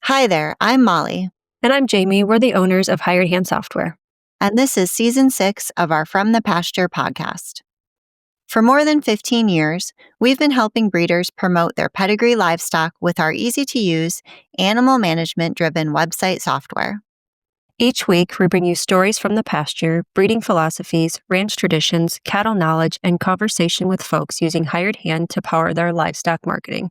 Hi there, I'm Molly, And I'm Jamie. We're the owners of Hired Hand Software. and this is Season 6 of our From the Pasture podcast. For more than 15 years, we've been helping breeders promote their pedigree livestock with our easy-to-use, animal management-driven website software. Each week, we bring you stories from the pasture, breeding philosophies, ranch traditions, cattle knowledge, and conversation with folks using Hired Hand to power their livestock marketing.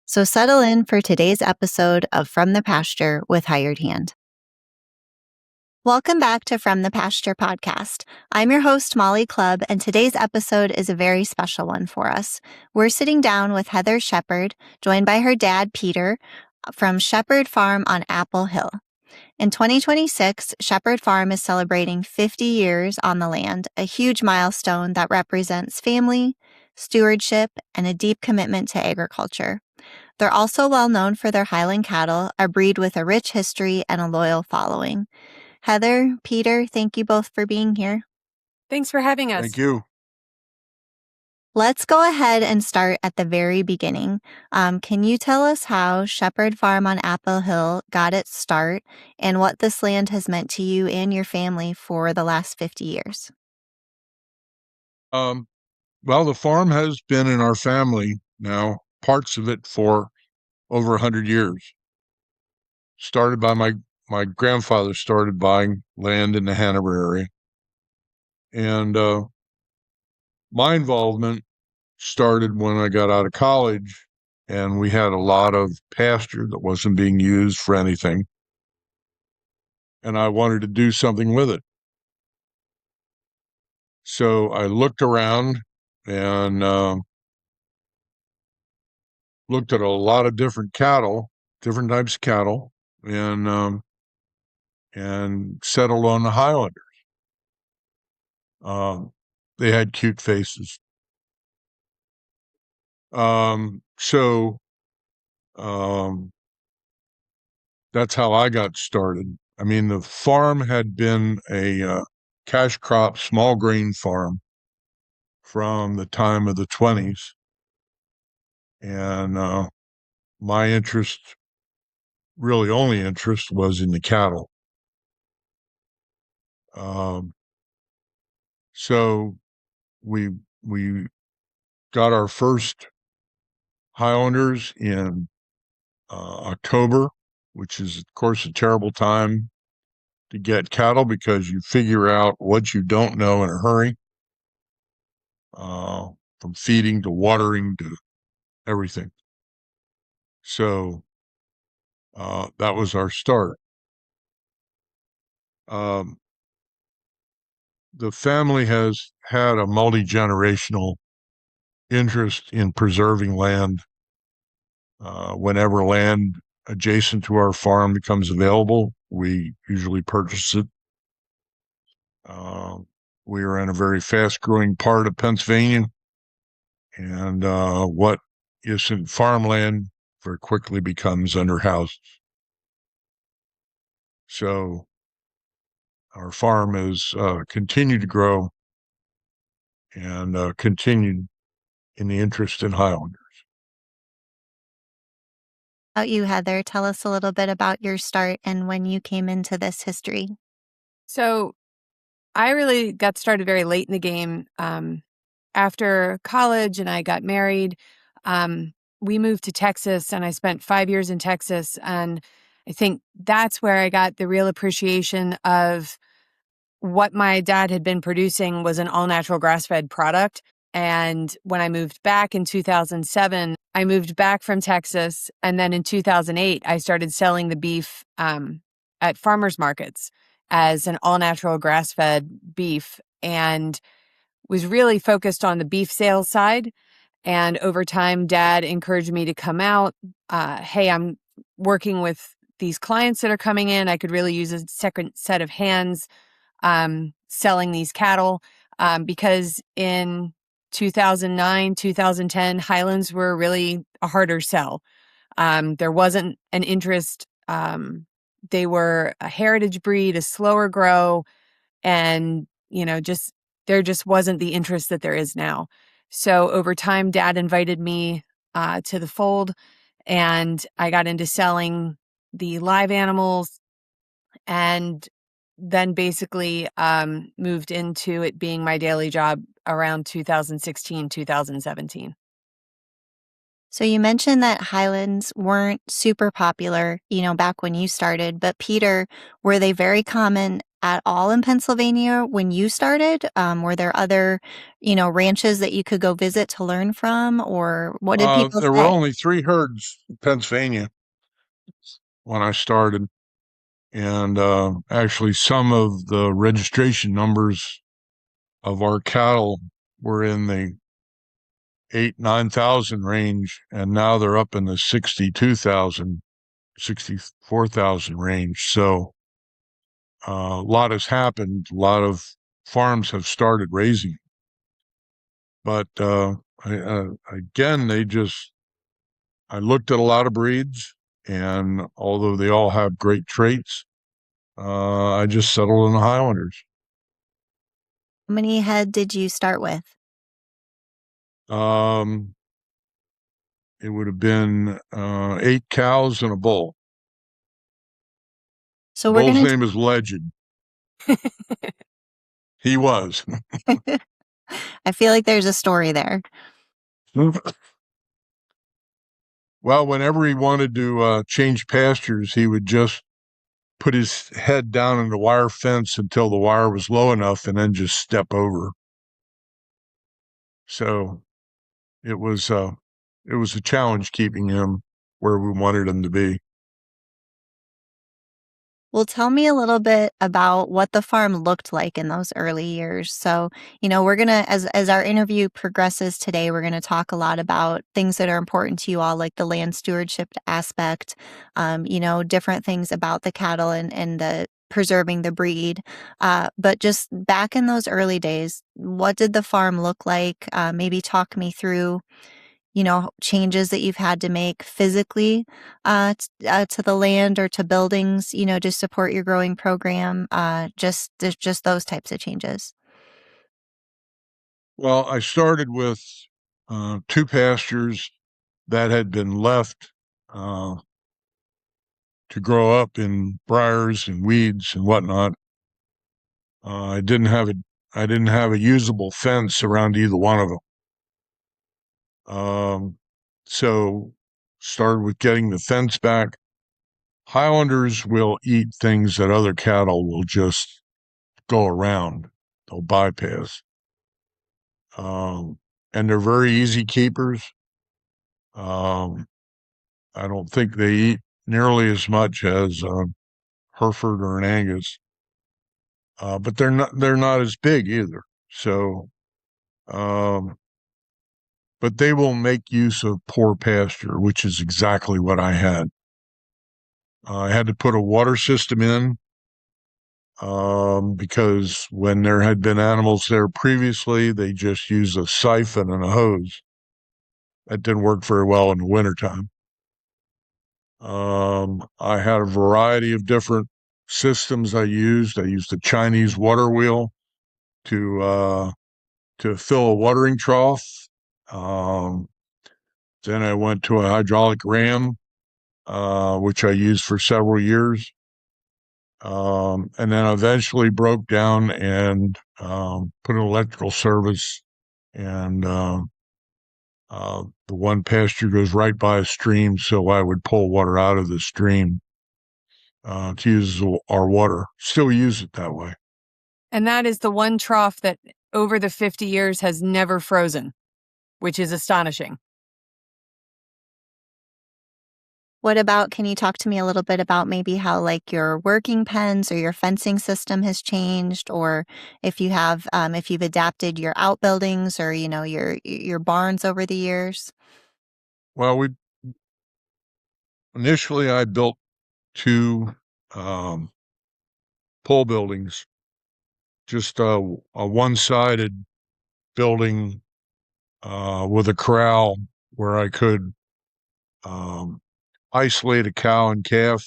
So settle in for today's episode of From the Pasture with Hired Hand. Welcome back to From the Pasture podcast. I'm your host, Molly Clubb, and today's episode is a very special one for us. We're sitting down with Heather Sheppard, joined by her dad, Peter, from Sheppard Farm on Apple Hill. In 2026, Sheppard Farm is celebrating 50 years on the land, a huge milestone that represents family, stewardship, and a deep commitment to agriculture. They're also well known for their Highland cattle, a breed with a rich history and a loyal following. Heather, Peter, thank you both for being here. Thanks for having us. Thank you. Let's go ahead and start at the very beginning. Can you tell us how Sheppard Farm on Apple Hill got its start and what this land has meant to you and your family for the last 50 years? Well, the farm has been in our family now, parts of it for over 100 years. Started by my grandfather started buying land in the Hanover area. And my involvement started when I got out of college, and we had a lot of pasture that wasn't being used for anything. And I wanted to do something with it. So I looked around and looked at a lot of different different types of cattle, and settled on the Highlanders. They had cute faces. So that's how I got started. I mean, the farm had been a cash crop, small grain farm from the time of the 20s. And my only interest was in the cattle. So we got our first Highlanders in October, which is, of course, a terrible time to get cattle because you figure out what you don't know in a hurry, from feeding to watering to everything. So that was our start. The family has had a multi-generational interest in preserving land. Whenever land adjacent to our farm becomes available, we usually purchase it. We are in a very fast-growing part of Pennsylvania, and what isn't farmland very quickly becomes under houses. So our farm has continued to grow and continued in the interest in Highlanders. About you, Heather, tell us a little bit about your start and when you came into this history. So I really got started very late in the game. After college and I got married, we moved to Texas and I spent 5 years in Texas. And I think that's where I got the real appreciation of what my dad had been producing was an all-natural grass-fed product. And when I moved back in 2007, I moved back from Texas. And then in 2008, I started selling the beef at farmers markets as an all-natural grass-fed beef and was really focused on the beef sales side. And over time, Dad encouraged me to come out. Hey, I'm working with these clients that are coming in. I could really use a second set of hands selling these cattle because in 2009, 2010, Highlands were really a harder sell. There wasn't an interest. They were a heritage breed, a slower grow, and, there just wasn't the interest that there is now. So over time, Dad invited me to the fold, and I got into selling the live animals, and then basically moved into it being my daily job around 2016, 2017. So you mentioned that Highlands weren't super popular, back when you started, but Peter, were they very common at all in Pennsylvania when you started? Were there other, ranches that you could go visit to learn from, or what did people There were say? only 3 herds in Pennsylvania when I started. And actually, some of the registration numbers of our cattle were in the 9,000 range, and now they're up in the 62,000, 64,000 range. So a lot has happened. A lot of farms have started raising. But again, I looked at a lot of breeds, and although they all have great traits, I just settled on the Highlanders. How many head did you start with? Um, it would have been 8 cows and a bull. So we're Bull's going name is Legend. He was. to, I feel like there's a story there. Well, whenever he wanted to change pastures, he would just put his head down in the wire fence until the wire was low enough and then just step over. So it was a challenge keeping him where we wanted him to be. Well, tell me a little bit about what the farm looked like in those early years. So, we're gonna, as our interview progresses today, we're gonna talk a lot about things that are important to you all, like the land stewardship aspect, different things about the cattle and the preserving the breed. But just back in those early days, what did the farm look like? Maybe talk me through changes that you've had to make physically to the land or to buildings, to support your growing program, just those types of changes. Well, I started with 2 pastures that had been left uh, to grow up in briars and weeds and whatnot. I didn't have a usable fence around either one of them. So started with getting the fence back. Highlanders will eat things that other cattle will just go around. They'll bypass. And they're very easy keepers. I don't think they eat nearly as much as Hereford or an Angus, but they're not as big either. So, but they will make use of poor pasture, which is exactly what I had. I had to put a water system in because when there had been animals there previously, they just used a siphon and a hose. That didn't work very well in the wintertime. I had a variety of different systems I used. I used a Chinese water wheel to fill a watering trough. Then I went to a hydraulic ram, which I used for several years. And then eventually broke down and put an electrical service. And the one pasture goes right by a stream, so I would pull water out of the stream to use our water. Still use it that way. And that is the one trough that over the 50 years has never frozen, which is astonishing. What about, can you talk to me a little bit about maybe how like your working pens or your fencing system has changed, or if you have, if you've adapted your outbuildings or, your barns over the years? Well, initially I built 2 pole buildings, just a one-sided building with a corral where I could isolate a cow and calf.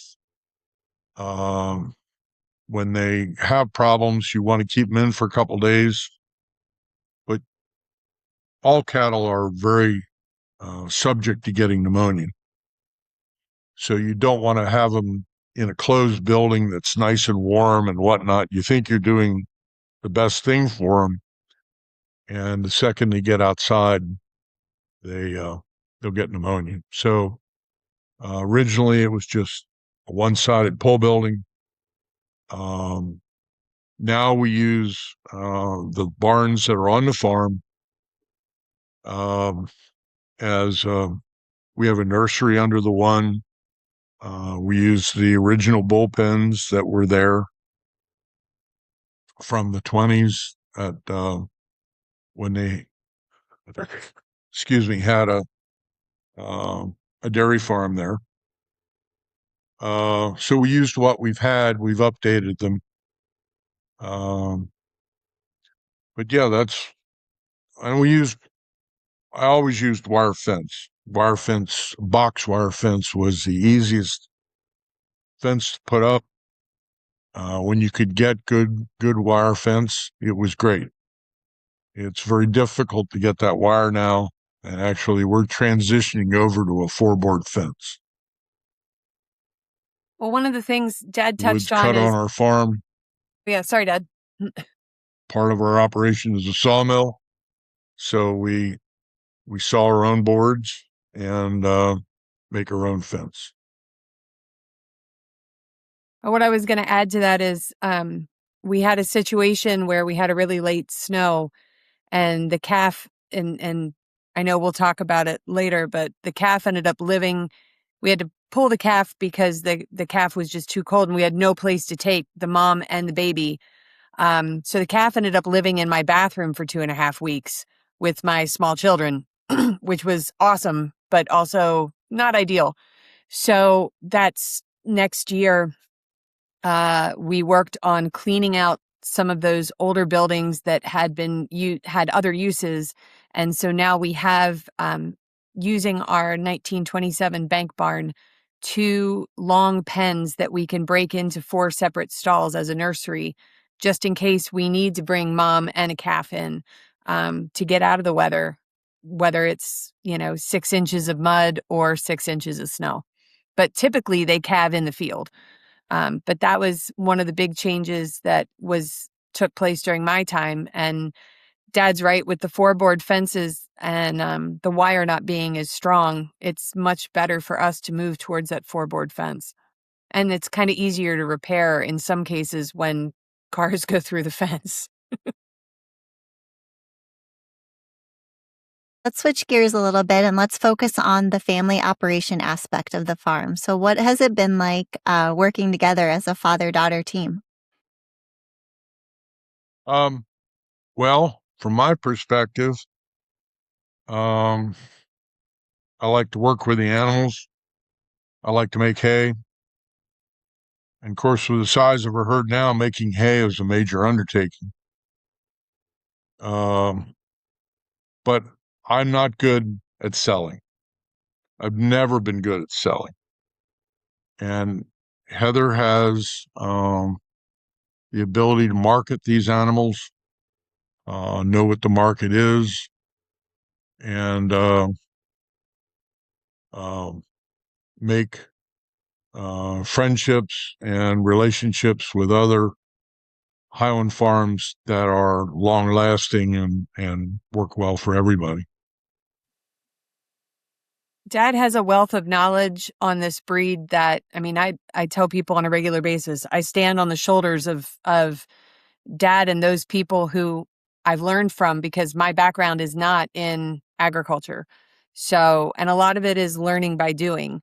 When they have problems, you want to keep them in for a couple days. But all cattle are very subject to getting pneumonia. So you don't want to have them in a closed building that's nice and warm and whatnot. You think you're doing the best thing for them, and the second they get outside, they'll get pneumonia. So originally it was just a one-sided pole building. Now we use the barns that are on the farm as we have a nursery under the one. We use the original bullpens that were there from the 20s at when they, had a dairy farm there. So we used what we've had. We've updated them. But yeah, I always used wire fence. Box wire fence was the easiest fence to put up. When you could get good wire fence, it was great. It's very difficult to get that wire now, and actually we're transitioning over to a 4-board fence. Well, one of the things Dad touched on is... on our farm. Yeah, sorry, Dad. Part of our operation is a sawmill, so we saw our own boards and make our own fence. What I was going to add to that is we had a situation where we had a really late snow, and the calf, and I know we'll talk about it later, but the calf ended up living. We had to pull the calf because the calf was just too cold, and we had no place to take the mom and the baby. So the calf ended up living in my bathroom for 2.5 weeks with my small children, which was awesome, but also not ideal. So that's next year. We worked on cleaning out some of those older buildings that had other uses. And so now we have, using our 1927 bank barn, 2 long pens that we can break into 4 separate stalls as a nursery, just in case we need to bring mom and a calf in to get out of the weather, whether it's, 6 inches of mud or 6 inches of snow. But typically they calve in the field. But that was one of the big changes that took place during my time. And Dad's right, with the 4-board fences and the wire not being as strong, it's much better for us to move towards that 4-board fence. And it's kind of easier to repair in some cases when cars go through the fence. Let's switch gears a little bit and let's focus on the family operation aspect of the farm. So what has it been like working together as a father-daughter team? Well, from my perspective, I like to work with the animals. I like to make hay. And of course, with the size of our herd now, making hay is a major undertaking. But I'm not good at selling. I've never been good at selling. And Heather has the ability to market these animals, know what the market is, and make friendships and relationships with other Highland farms that are long-lasting and work well for everybody. Dad has a wealth of knowledge on this breed that, I tell people on a regular basis, I stand on the shoulders of Dad and those people who I've learned from, because my background is not in agriculture. So, and a lot of it is learning by doing.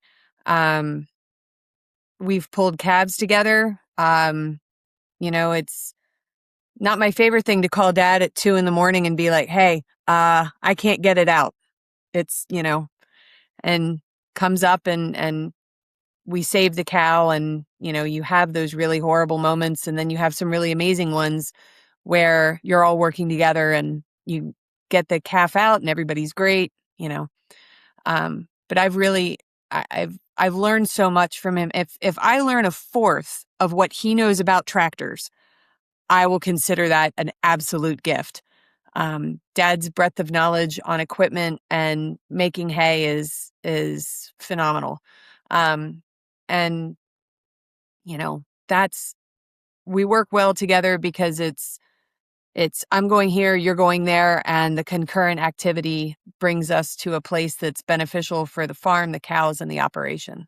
We've pulled calves together. It's not my favorite thing to call Dad at 2 a.m. and be like, hey, I can't get it out. It's, and comes up and we save the cow, and, you have those really horrible moments, and then you have some really amazing ones where you're all working together and you get the calf out and everybody's great, But I've learned so much from him. If I learn 1/4 of what he knows about tractors, I will consider that an absolute gift. Dad's breadth of knowledge on equipment and making hay is phenomenal. And, we work well together because it's I'm going here, you're going there, and the concurrent activity brings us to a place that's beneficial for the farm, the cows, and the operation.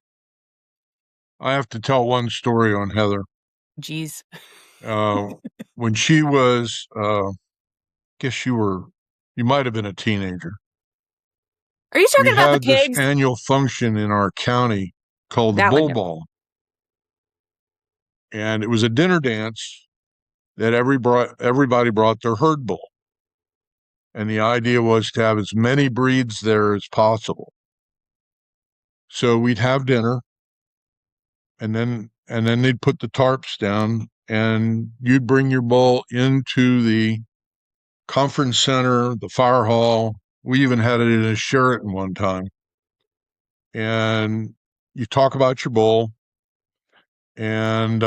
I have to tell one story on Heather. Geez. When she was, guess you might have been a teenager. Are you We talking about the had this pigs? annual function in our county called the That one, Bull no. Ball. And it was a dinner dance that everybody brought their herd bull. And the idea was to have as many breeds there as possible. So we'd have dinner, and then they'd put the tarps down, and you'd bring your bull into the conference center, the fire hall. We even had it in a Sheraton one time. And you talk about your bull, and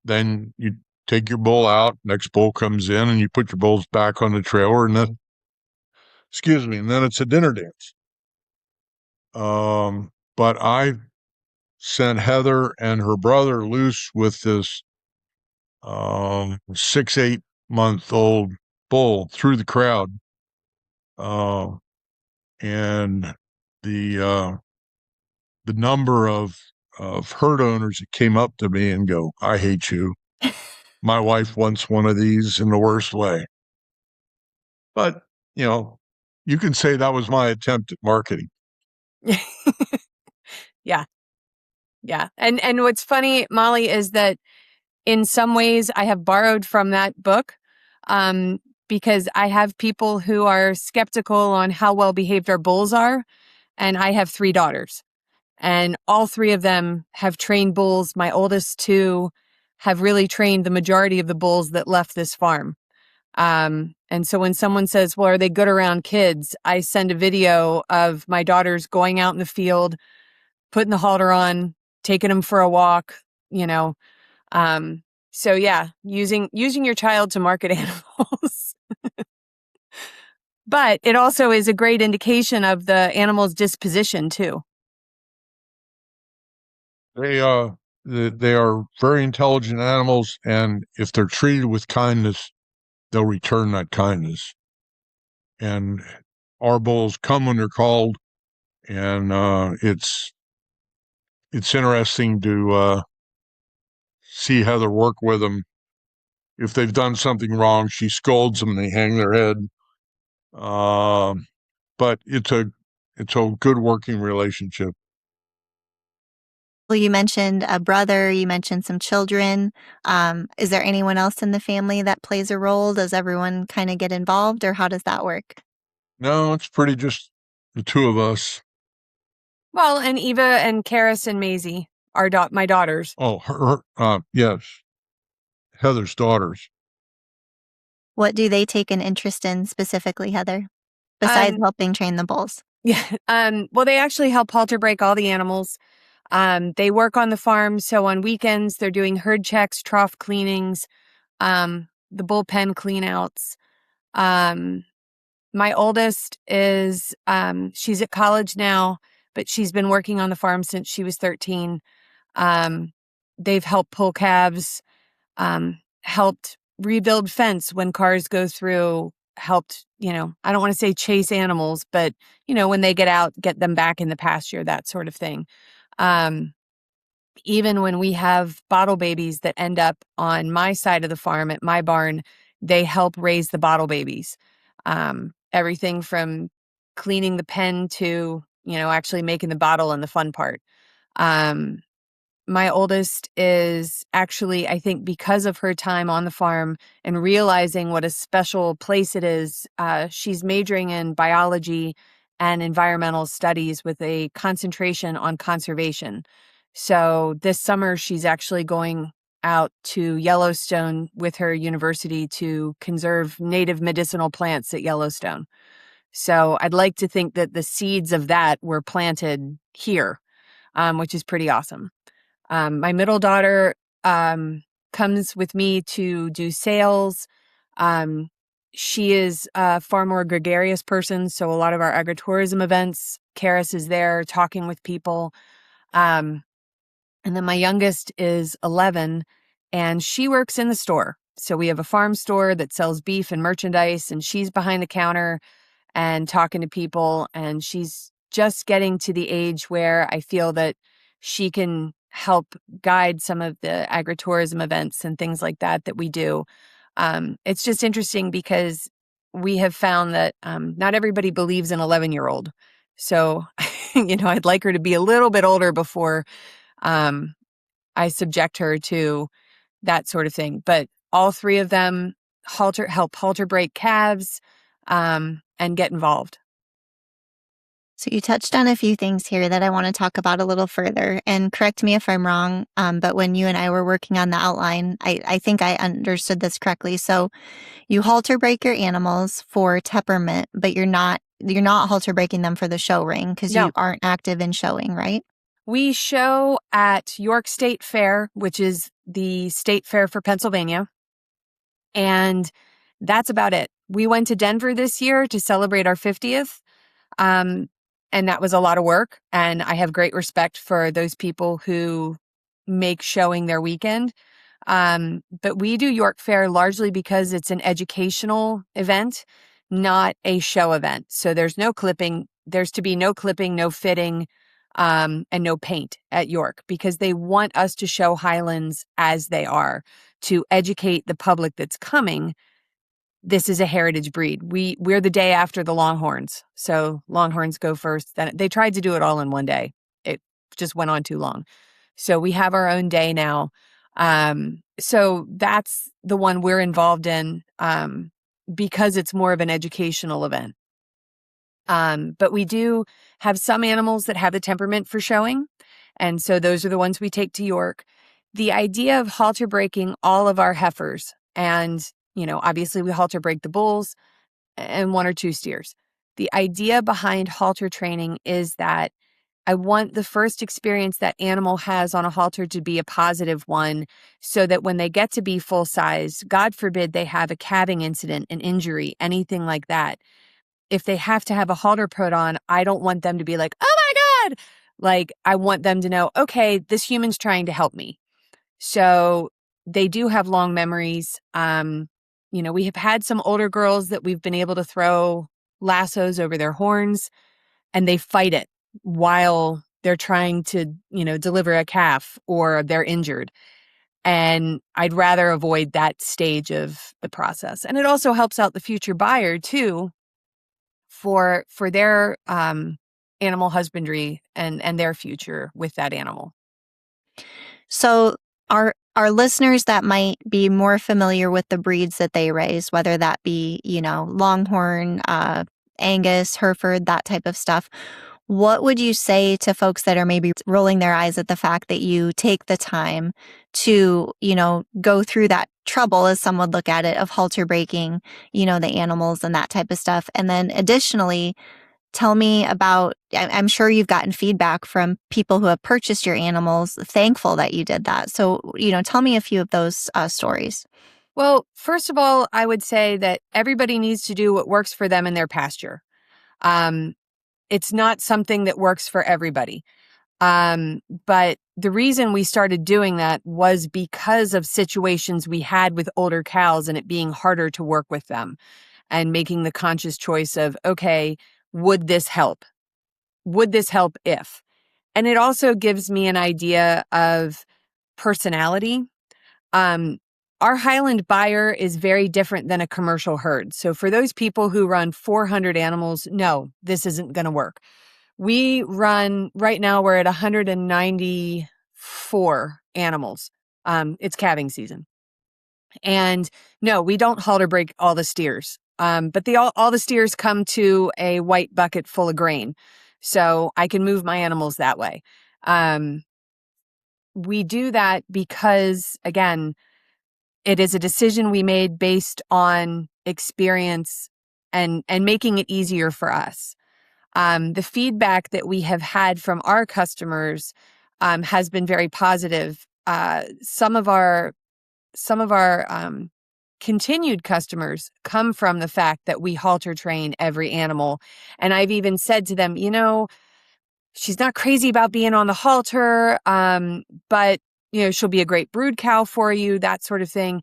then you take your bull out. Next bull comes in, and you put your bulls back on the trailer, and then, and then it's a dinner dance. But I sent Heather and her brother loose with this 6-8 month old bull through the crowd, and the number of herd owners that came up to me and go, "I hate you. My wife wants one of these in the worst way." But you can say that was my attempt at marketing. Yeah. Yeah. And what's funny, Molly, is that in some ways I have borrowed from that book, because I have people who are skeptical on how well behaved our bulls are. And I have 3 daughters, and all 3 of them have trained bulls. My oldest 2 have really trained the majority of the bulls that left this farm. And so when someone says, well, are they good around kids? I send a video of my daughters going out in the field, putting the halter on, taking them for a walk, So yeah, using your child to market animals. But it also is a great indication of the animal's disposition too. They are very intelligent animals, and if they're treated with kindness, they'll return that kindness. And our bulls come when they're called, and it's interesting to see Heather work with them. If they've done something wrong, she scolds them, they hang their head. But it's a good working relationship. Well, you mentioned a brother, you mentioned some children. Is there anyone else in the family that plays a role? Does everyone kind of get involved, or how does that work? No, it's pretty just the 2 of us. Well, and Eva and Karis and Maisie are my daughters. Oh, yes, Heather's daughters. What do they take an interest in specifically, Heather, besides helping train the bulls? Yeah. Well, they actually help halter break all the animals. They work on the farm, so on weekends they're doing herd checks, trough cleanings, the bullpen cleanouts. My oldest is she's at college now, but she's been working on the farm since she was 13. They've helped pull calves, helped rebuild fence when cars go through, helped, I don't want to say chase animals, but, when they get out, get them back in the pasture, that sort of thing. Even when we have bottle babies that end up on my side of the farm at my barn, they help raise the bottle babies. Everything from cleaning the pen to, actually making the bottle and the fun part. My oldest is actually, I think, because of her time on the farm and realizing what a special place it is, she's majoring in biology and environmental studies with a concentration on conservation. So this summer, she's actually going out to Yellowstone with her university to conserve native medicinal plants at Yellowstone. So I'd like to think that the seeds of that were planted here, which is pretty awesome. My middle daughter comes with me to do sales. She is a far more gregarious person, so a lot of our agritourism events, Karis is there talking with people. And then my youngest is 11, and she works in the store. So we have a farm store that sells beef and merchandise, and she's behind the counter and talking to people. And she's just getting to the age where I feel that she can help guide some of the agritourism events and things like that we do. It's just interesting because we have found that not everybody believes an 11-year-old. So, I'd like her to be a little bit older before I subject her to that sort of thing. But all three of them help halter break calves and get involved. So you touched on a few things here that I want to talk about a little further, and correct me if I'm wrong. But when you and I were working on the outline, I think I understood this correctly. So you halter break your animals for temperament, but you're not halter breaking them for the show ring because No. you aren't active in showing, right? We show at York State Fair, which is the state fair for Pennsylvania. And that's about it. We went to Denver this year to celebrate our 50th. And that was a lot of work. And I have great respect for those people who make showing their weekend. But we do York Fair largely because it's an educational event, not a show event. So there's no clipping. There's to be no clipping, no fitting, and no paint at York because they want us to show Highlands as they are, to educate the public that's coming. This is a heritage breed. We're the day after the Longhorns. So Longhorns go first. Then they tried to do it all in one day. It just went on too long. So we have our own day now. So that's the one we're involved in because it's more of an educational event. But we do have some animals that have the temperament for showing. And so those are the ones we take to York. The idea of halter breaking all of our heifers, and, obviously we halter break the bulls and one or two steers. The idea behind halter training is that I want the first experience that animal has on a halter to be a positive one so that when they get to be full size, God forbid they have a calving incident, an injury, anything like that. If they have to have a halter put on, I don't want them to be like, oh my God. Like, I want them to know, okay, this human's trying to help me. So they do have long memories. We have had some older girls that we've been able to throw lassos over their horns and they fight it while they're trying to, deliver a calf or they're injured. And I'd rather avoid that stage of the process. And it also helps out the future buyer too for their animal husbandry and their future with that animal. So our listeners that might be more familiar with the breeds that they raise, whether that be, Longhorn, Angus, Hereford, that type of stuff, what would you say to folks that are maybe rolling their eyes at the fact that you take the time to, go through that trouble, as some would look at it, of halter breaking, the animals and that type of stuff? And then additionally, tell me about, I'm sure you've gotten feedback from people who have purchased your animals, thankful that you did that. So, tell me a few of those stories. Well, first of all, I would say that everybody needs to do what works for them in their pasture. It's not something that works for everybody. But the reason we started doing that was because of situations we had with older cows and it being harder to work with them and making the conscious choice of, okay, would this help? Would this help if? And it also gives me an idea of personality. Our Highland buyer is very different than a commercial herd. So for those people who run 400 animals, no, this isn't going to work. We run, right now we're at 194 animals. It's calving season. And no, we don't halter break all the steers. But all the steers come to a white bucket full of grain. So I can move my animals that way. We do that because, again, it is a decision we made based on experience and making it easier for us. The feedback that we have had from our customers has been very positive. Some of our continued customers come from the fact that we halter train every animal. And I've even said to them, she's not crazy about being on the halter, but she'll be a great brood cow for you, that sort of thing.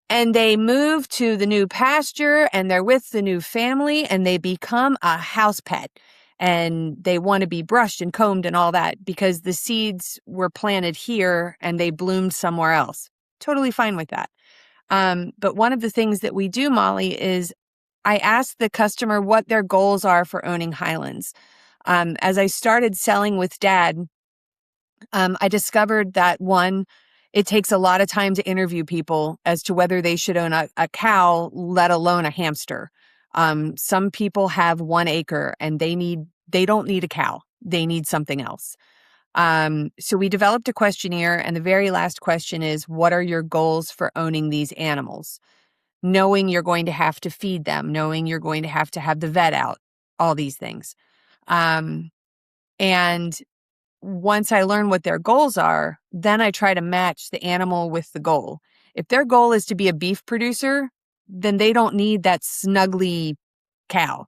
And they move to the new pasture and they're with the new family and they become a house pet. And they want to be brushed and combed and all that because the seeds were planted here and they bloomed somewhere else. Totally fine with that. But one of the things that we do, Molly, is I ask the customer what their goals are for owning Highlands. As I started selling with Dad, I discovered that one, it takes a lot of time to interview people as to whether they should own a cow, let alone a hamster. Some people have 1 acre and they don't need a cow. They need something else. So we developed a questionnaire, and the very last question is, what are your goals for owning these animals? Knowing you're going to have to feed them, knowing you're going to have the vet out, all these things. And once I learn what their goals are, then I try to match the animal with the goal. If their goal is to be a beef producer, then they don't need that snuggly cow.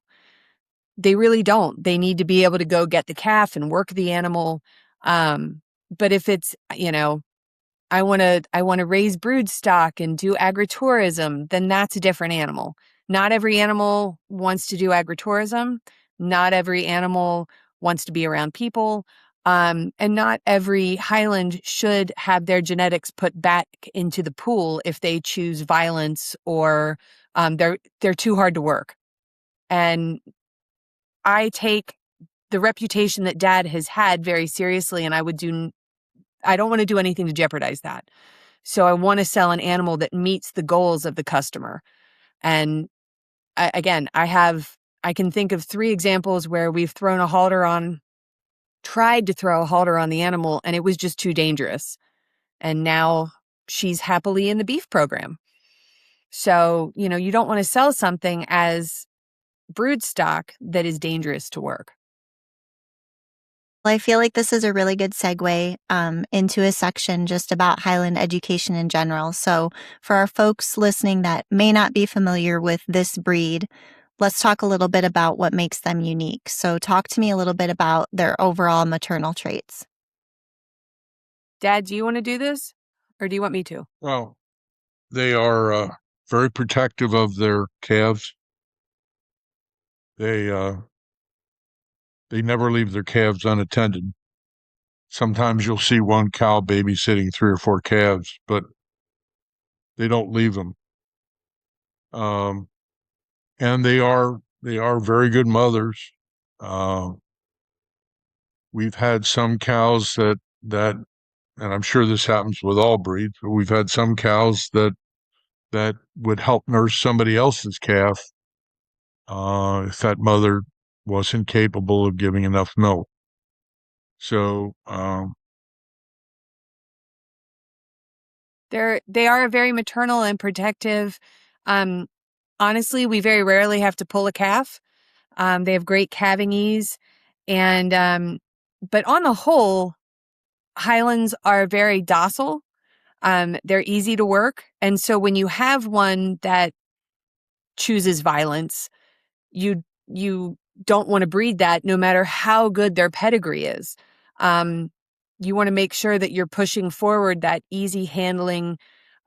They really don't. They need to be able to go get the calf and work the animal. But if it's, I want to raise brood stock and do agritourism, then that's a different animal. Not every animal wants to do agritourism. Not every animal wants to be around people. And not every Highland should have their genetics put back into the pool if they choose violence or they're too hard to work. And I take the reputation that Dad has had very seriously, and I don't want to do anything to jeopardize that. So I want to sell an animal that meets the goals of the customer. And I can think of 3 examples where we've tried to throw a halter on the animal, and it was just too dangerous. And now she's happily in the beef program. So, you don't want to sell something as brood stock that is dangerous to work. Well, I feel like this is a really good segue into a section just about Highland education in general. So for our folks listening that may not be familiar with this breed, let's talk a little bit about what makes them unique. So talk to me a little bit about their overall maternal traits. Dad, do you want to do this or do you want me to? Well, they are very protective of their calves. They never leave their calves unattended. Sometimes you'll see one cow babysitting 3 or 4 calves, but they don't leave them. And they are very good mothers. We've had some cows that, and I'm sure this happens with all breeds, but we've had some cows that would help nurse somebody else's calf if that mother wasn't capable of giving enough milk. So they are very maternal and protective. Honestly, we very rarely have to pull a calf. They have great calving ease, and but on the whole, Highlands are very docile. They're easy to work, and so when you have one that chooses violence, you don't want to breed that, no matter how good their pedigree is. You want to make sure that you're pushing forward that easy handling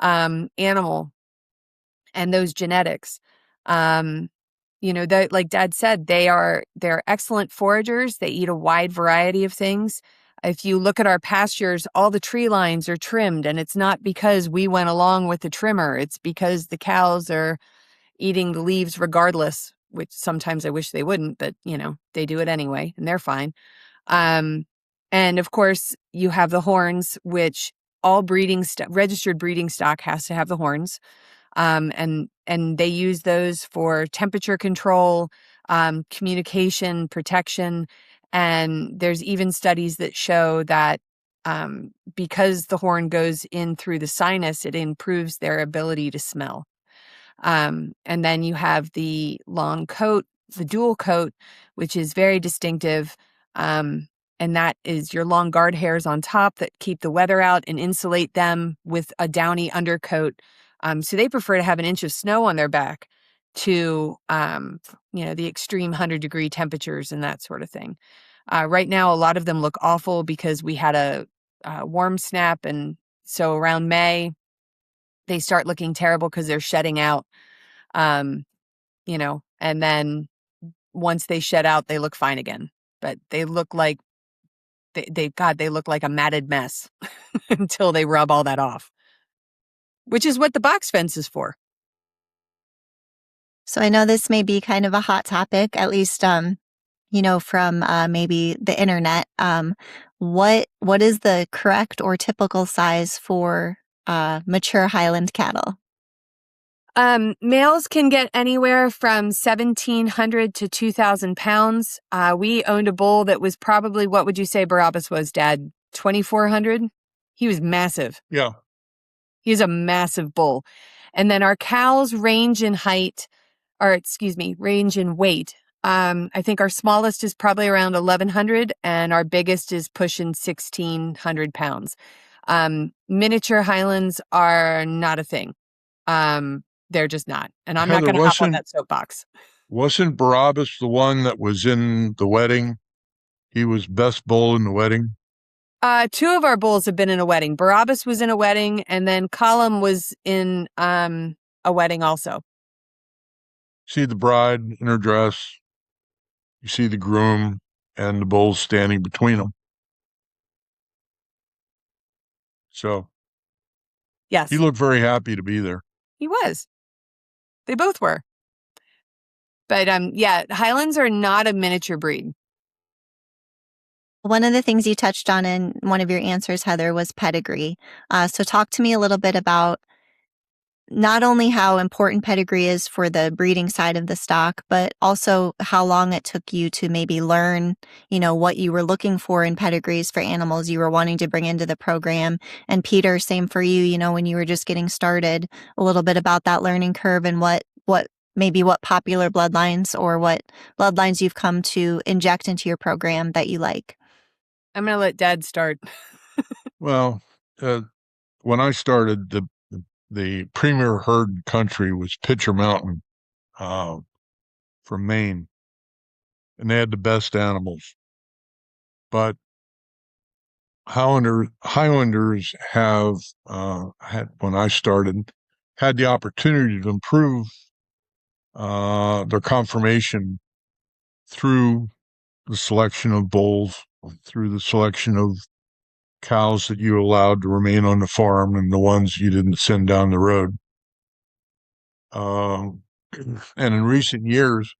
animal and those genetics. That, like Dad said, they're excellent foragers. They eat a wide variety of things. If you look at our pastures, all the tree lines are trimmed, and it's not because we went along with the trimmer. It's because the cows are eating the leaves regardless, which sometimes I wish they wouldn't, but they do it anyway, and they're fine. And of course, you have the horns, which all registered breeding stock has to have the horns. And they use those for temperature control, communication, protection. And there's even studies that show that because the horn goes in through the sinus, it improves their ability to smell. And then you have the long coat, the dual coat, which is very distinctive. And that is your long guard hairs on top that keep the weather out and insulate them with a downy undercoat. So they prefer to have an inch of snow on their back to, the extreme 100-degree temperatures and that sort of thing. Right now, a lot of them look awful because we had a warm snap. And so around May, they start looking terrible because they're shedding out, and then once they shed out, they look fine again. But they look like they look like a matted mess until they rub all that off, which is what the box fence is for. So I know this may be kind of a hot topic, at least, from maybe the internet. What is the correct or typical size for mature Highland cattle? Males can get anywhere from 1,700 to 2,000 pounds. We owned a bull that was probably, what would you say Barabbas was, Dad? 2,400? He was massive. Yeah. He's a massive bull. And then our cows range in range in weight. I think our smallest is probably around 1,100 and our biggest is pushing 1,600 pounds. Miniature Highlands are not a thing. They're just not. And I'm not going to hop on that soapbox. Wasn't Barabbas the one that was in the wedding? He was best bull in the wedding. Two of our bulls have been in a wedding. Barabbas was in a wedding, and then Column was in a wedding also. See the bride in her dress. You see the groom and the bulls standing between them. So, yes, he looked very happy to be there. He was. They both were. But Highlands are not a miniature breed. One of the things you touched on in one of your answers, Heather, was pedigree. So talk to me a little bit about not only how important pedigree is for the breeding side of the stock, but also how long it took you to maybe learn, what you were looking for in pedigrees for animals you were wanting to bring into the program. And Peter, same for you, when you were just getting started, a little bit about that learning curve and what popular bloodlines or what bloodlines you've come to inject into your program that you like. I'm going to let Dad start. Well, when I started, the premier herd country was Pitcher Mountain from Maine, and they had the best animals. But Highlanders have when I started, had the opportunity to improve their conformation through the selection of bulls, through the selection of cows that you allowed to remain on the farm and the ones you didn't send down the road. And in recent years,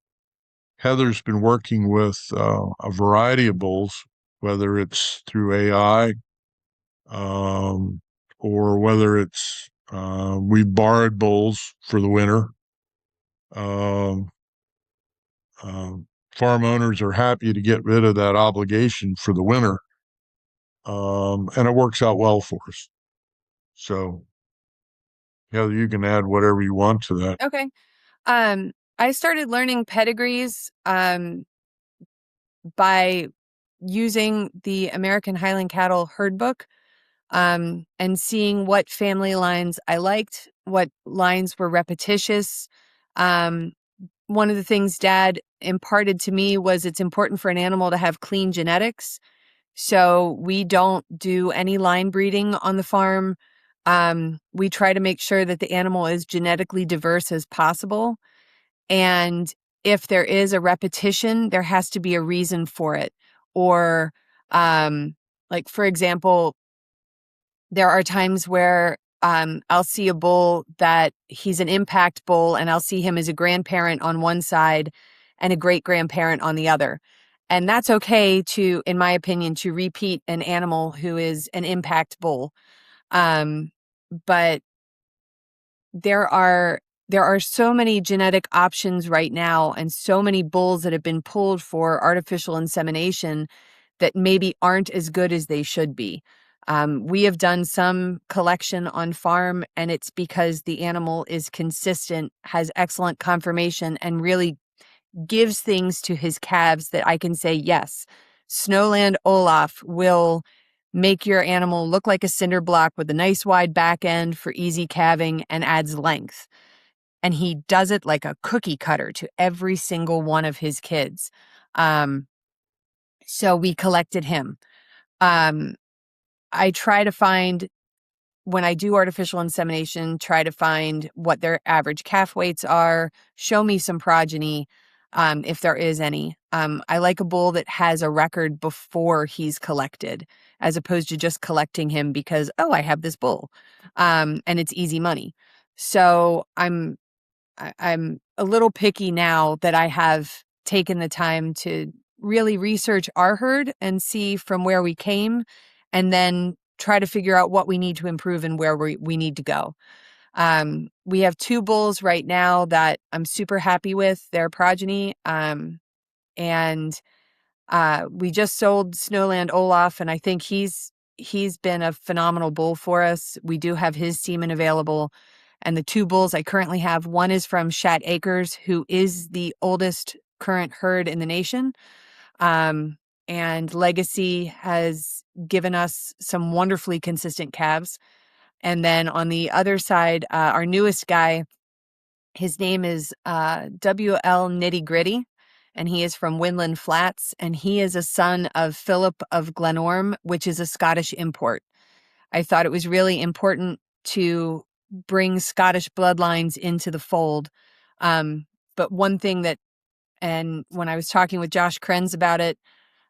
Heather's been working with a variety of bulls, whether it's through AI or whether it's we borrowed bulls for the winter. Farm owners are happy to get rid of that obligation for the winter. And it works out well for us. So, Heather, you can add whatever you want to that. Okay. I started learning pedigrees by using the American Highland Cattle Herdbook and seeing what family lines I liked, what lines were repetitious. One of the things Dad imparted to me was it's important for an animal to have clean genetics. So we don't do any line breeding on the farm. We try to make sure that the animal is genetically diverse as possible. And if there is a repetition, there has to be a reason for it. Or, for example, there are times where I'll see a bull that he's an impact bull, and I'll see him as a grandparent on one side and a great-grandparent on the other. And that's okay to, in my opinion, to repeat an animal who is an impact bull. But there are so many genetic options right now and so many bulls that have been pulled for artificial insemination that maybe aren't as good as they should be. We have done some collection on farm, and it's because the animal is consistent, has excellent conformation, and really gives things to his calves that I can say, yes, Snowland Olaf will make your animal look like a cinder block with a nice wide back end for easy calving and adds length. And he does it like a cookie cutter to every single one of his kids. So we collected him. I try to find, when I do artificial insemination, try to find what their average calf weights are, show me some progeny, if there is any. I like a bull that has a record before he's collected, as opposed to just collecting him because, oh, I have this bull, and it's easy money. So I'm a little picky now that I have taken the time to really research our herd and see from where we came, and then try to figure out what we need to improve and where we need to go. We have 2 bulls right now that I'm super happy with their progeny. And we just sold Snowland Olaf, and I think he's been a phenomenal bull for us. We do have his semen available. And the 2 bulls I currently have, one is from Shat Acres, who is the oldest current herd in the nation. And Legacy has given us some wonderfully consistent calves. And then on the other side, our newest guy, his name is WL Nitty Gritty, and he is from Winland Flats, and he is a son of Philip of Glenorm, which is a Scottish import. I thought it was really important to bring Scottish bloodlines into the fold. But one thing that, and when I was talking with Josh Krenz about it,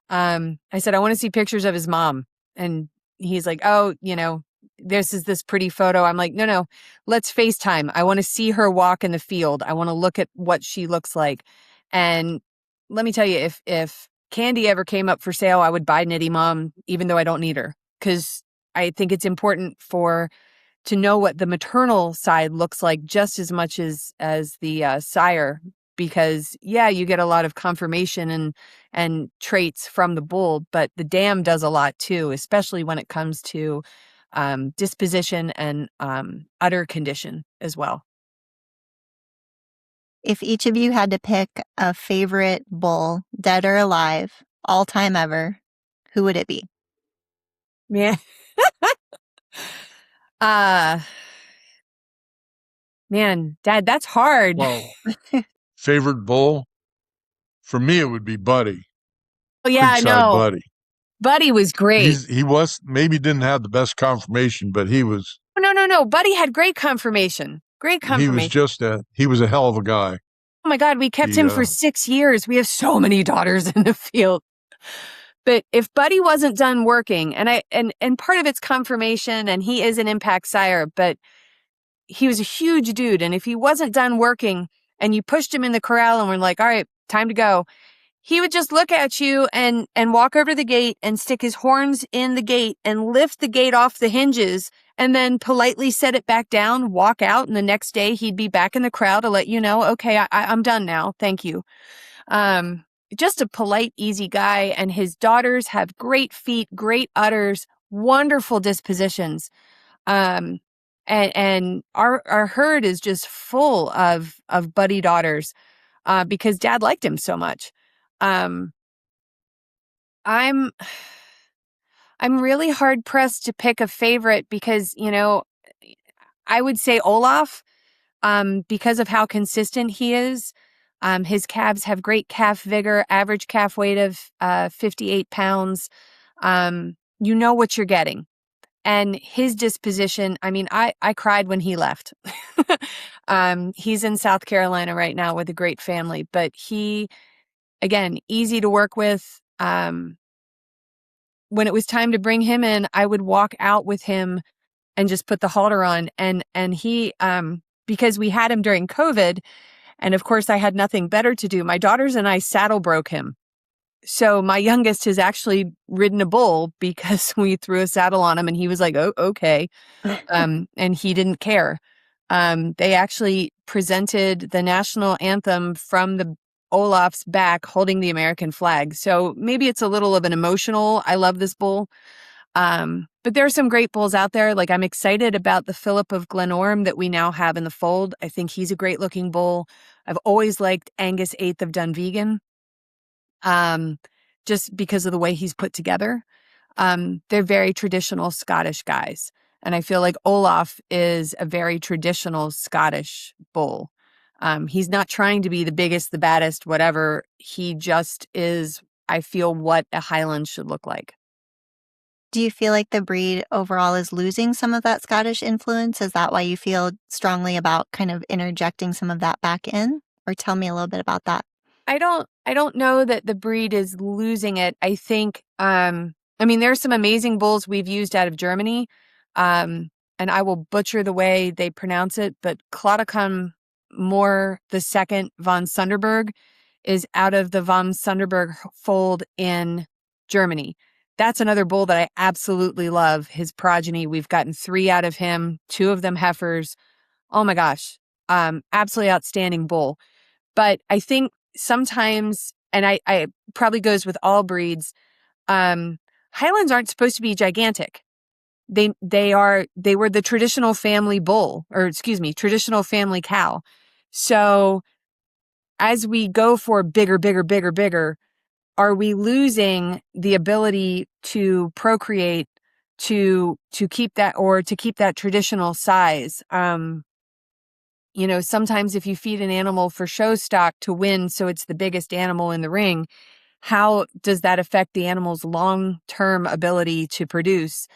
I said, I want to see pictures of his mom. And he's like, oh, this is this pretty photo. I'm like, no, let's FaceTime. I want to see her walk in the field. I want to look at what she looks like. And let me tell you, if Candy ever came up for sale, I would buy Nitty Mom, even though I don't need her, because I think it's important to know what the maternal side looks like just as much as the sire, because you get a lot of conformation and traits from the bull, but the dam does a lot too, especially when it comes to disposition and udder condition as well. If each of you had to pick a favorite bull, dead or alive, all time ever, who would it be? Yeah. Man, Dad, that's hard. Well, favorite bull? For me, it would be Buddy. Oh, yeah, I Creekside know. Buddy. Buddy was great. He was, maybe didn't have the best conformation, but he was. No. Buddy had great conformation. Great conformation. He was a hell of a guy. Oh my God, we kept him for 6 years. We have so many daughters in the field. But if Buddy wasn't done working, and part of it's conformation, and he is an impact sire, but he was a huge dude. And if he wasn't done working and you pushed him in the corral and were like, all right, time to go, he would just look at you and walk over to the gate and stick his horns in the gate and lift the gate off the hinges and then politely set it back down, walk out. And the next day he'd be back in the crowd to let you know, okay, I'm done now. Thank you. Just a polite, easy guy. And his daughters have great feet, great udders, wonderful dispositions. And our herd is just full of Buddy daughters, because Dad liked him so much. I'm really hard pressed to pick a favorite because, I would say Olaf, because of how consistent he is. His calves have great calf vigor, average calf weight of 58 pounds. You know what you're getting. And his disposition, I cried when he left. He's in South Carolina right now with a great family, but he, again, easy to work with. When it was time to bring him in, I would walk out with him and just put the halter on. And he, because we had him during COVID, and of course I had nothing better to do, my daughters and I saddle broke him. So my youngest has actually ridden a bull because we threw a saddle on him and he was like, oh, okay. And he didn't care. They actually presented the national anthem from the Olaf's back holding the American flag. So maybe it's a little of an emotional, I love this bull. But there are some great bulls out there. Like, I'm excited about the Philip of Glenorm that we now have in the fold. I think he's a great looking bull. I've always liked Angus 8th of Dunvegan, just because of the way he's put together. They're very traditional Scottish guys. And I feel like Olaf is a very traditional Scottish bull. He's not trying to be the biggest, the baddest, whatever. He just is I feel what a Highland should look like. Do you feel like the breed overall is losing some of that Scottish influence? Is that why you feel strongly about kind of interjecting some of that back in? Or tell me a little bit about that. I don't know that the breed is losing it. I think I mean there's some amazing bulls we've used out of Germany. And I will butcher the way they pronounce it, but Claudicum Moore II von Sunderberg is out of the von Sunderberg fold in Germany. That's another bull that I absolutely love. His progeny, we've gotten 3 out of him, 2 of them heifers. Oh my gosh. Absolutely outstanding bull. But I think sometimes, and I probably goes with all breeds, Highlands aren't supposed to be gigantic. They were the traditional family bull, or excuse me, traditional family cow. So as we go for bigger, are we losing the ability to procreate to keep that, or to keep that traditional size? Sometimes if you feed an animal for show stock to win, so it's the biggest animal in the ring, how does that affect the animal's long-term ability to produce?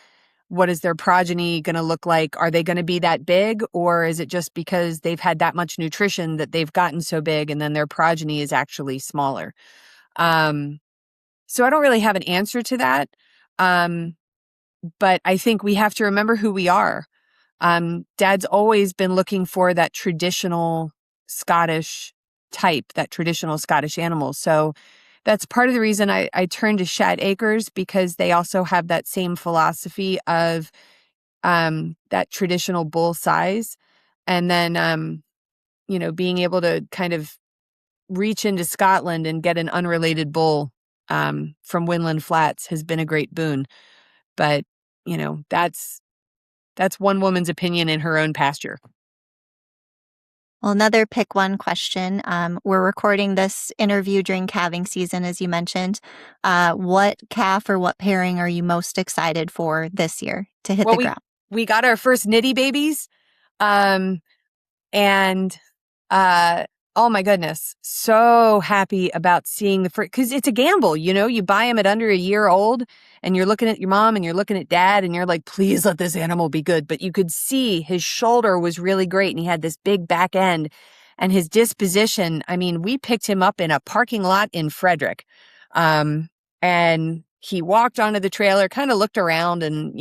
What is their progeny going to look like? Are they going to be that big, or is it just because they've had that much nutrition that they've gotten so big and then their progeny is actually smaller? So I don't really have an answer to that. But I think we have to remember who we are. Dad's always been looking for that traditional Scottish type, that traditional Scottish animal. So that's part of the reason I turned to Shad Acres, because they also have that same philosophy of that traditional bull size. And then, being able to kind of reach into Scotland and get an unrelated bull from Winland Flats has been a great boon. But, that's one woman's opinion in her own pasture. Well, another pick one question. We're recording this interview during calving season, as you mentioned. What calf or what pairing are you most excited for this year to hit the ground? We got our first nitty babies. And oh my goodness, so happy about seeing the first, because it's a gamble, you buy them at under a year old and you're looking at your mom and you're looking at dad and you're like, please let this animal be good. But you could see his shoulder was really great and he had this big back end, and his disposition. I mean, we picked him up in a parking lot in Frederick. And he walked onto the trailer, kind of looked around and,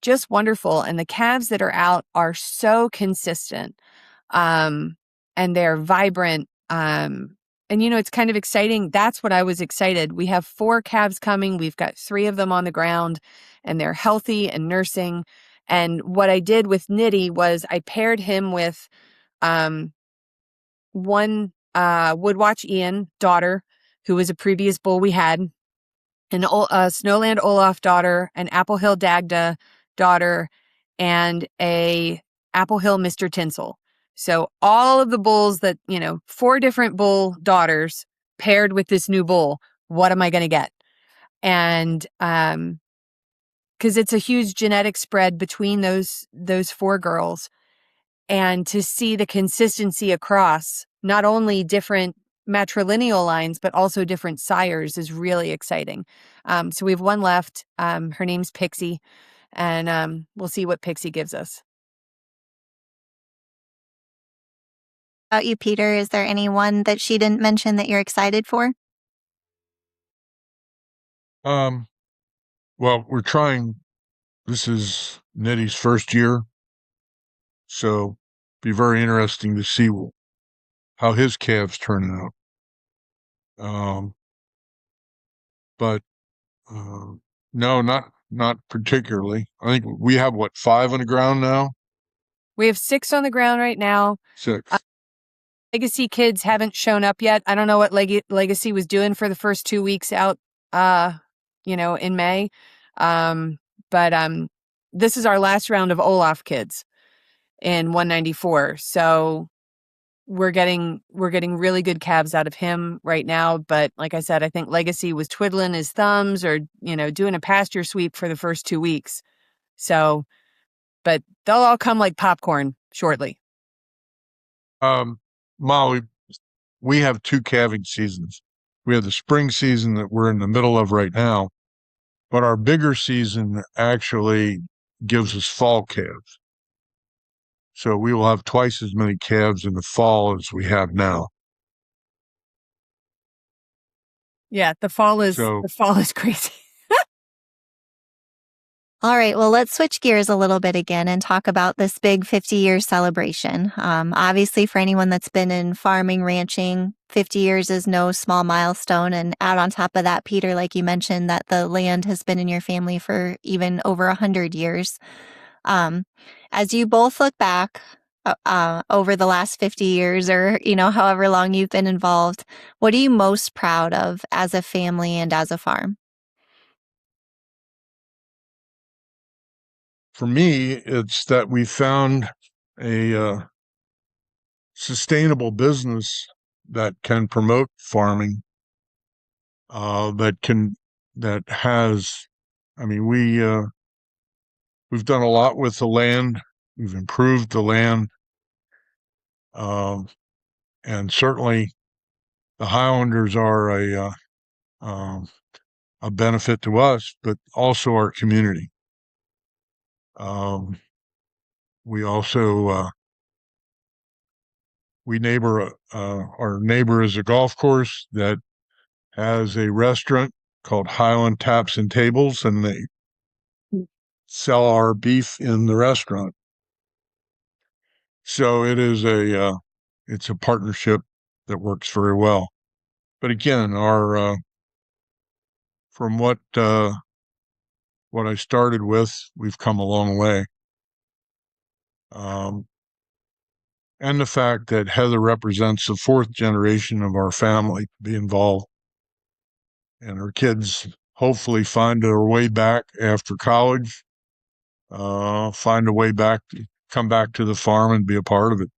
just wonderful. And the calves that are out are so consistent. And they're vibrant. And it's kind of exciting. That's what I was excited. We have 4 calves coming. We've got 3 of them on the ground and they're healthy and nursing. And what I did with Nitty was I paired him with, one, Woodwatch Ian daughter, who was a previous bull we had, an Snowland Olaf daughter, an Apple Hill Dagda daughter, and a Apple Hill Mr. Tinsel. So all of the bulls that, 4 different bull daughters paired with this new bull. What am I going to get? And because it's a huge genetic spread between those 4 girls, and to see the consistency across not only different matrilineal lines, but also different sires is really exciting. So we have 1 left. Her name's Pixie, and we'll see what Pixie gives us. About you, Peter, is there anyone that she didn't mention that you're excited for? Well, we're trying. This is Nitty's first year, so be very interesting to see how his calves turn out. But no, not particularly. I think we have 5 on the ground now. We have 6 on the ground right now. 6. Legacy kids haven't shown up yet. I don't know what Legacy was doing for the first 2 weeks out, in May. But this is our last round of Olaf kids in 194. So we're getting really good calves out of him right now. But like I said, I think Legacy was twiddling his thumbs or, doing a pasture sweep for the first 2 weeks. So, but they'll all come like popcorn shortly. Molly, we have 2 calving seasons we have the spring season that we're in the middle of right now, but our bigger season actually gives us fall calves. So we will have twice as many calves in the fall as we have now. Yeah, the fall is crazy. All right, well, let's switch gears a little bit again and talk about this big 50-year celebration. Obviously, for anyone that's been in farming, ranching, 50 years is no small milestone. And add on top of that, Peter, like you mentioned, that the land has been in your family for even over 100 years. As you both look back over the last 50 years or, however long you've been involved, what are you most proud of as a family and as a farm? For me, it's that we found a sustainable business that can promote farming, that has, I mean, we've done a lot with the land. We've improved the land. And certainly the Highlanders are a benefit to us, but also our community. We also, our neighbor is a golf course that has a restaurant called Highland Taps and Tables, and they sell our beef in the restaurant. So it's a partnership that works very well. But again, from what I started with, we've come a long way. And the fact that Heather represents the fourth generation of our family to be involved, and her kids hopefully find their way back after college, find a way back to come back to the farm and be a part of it.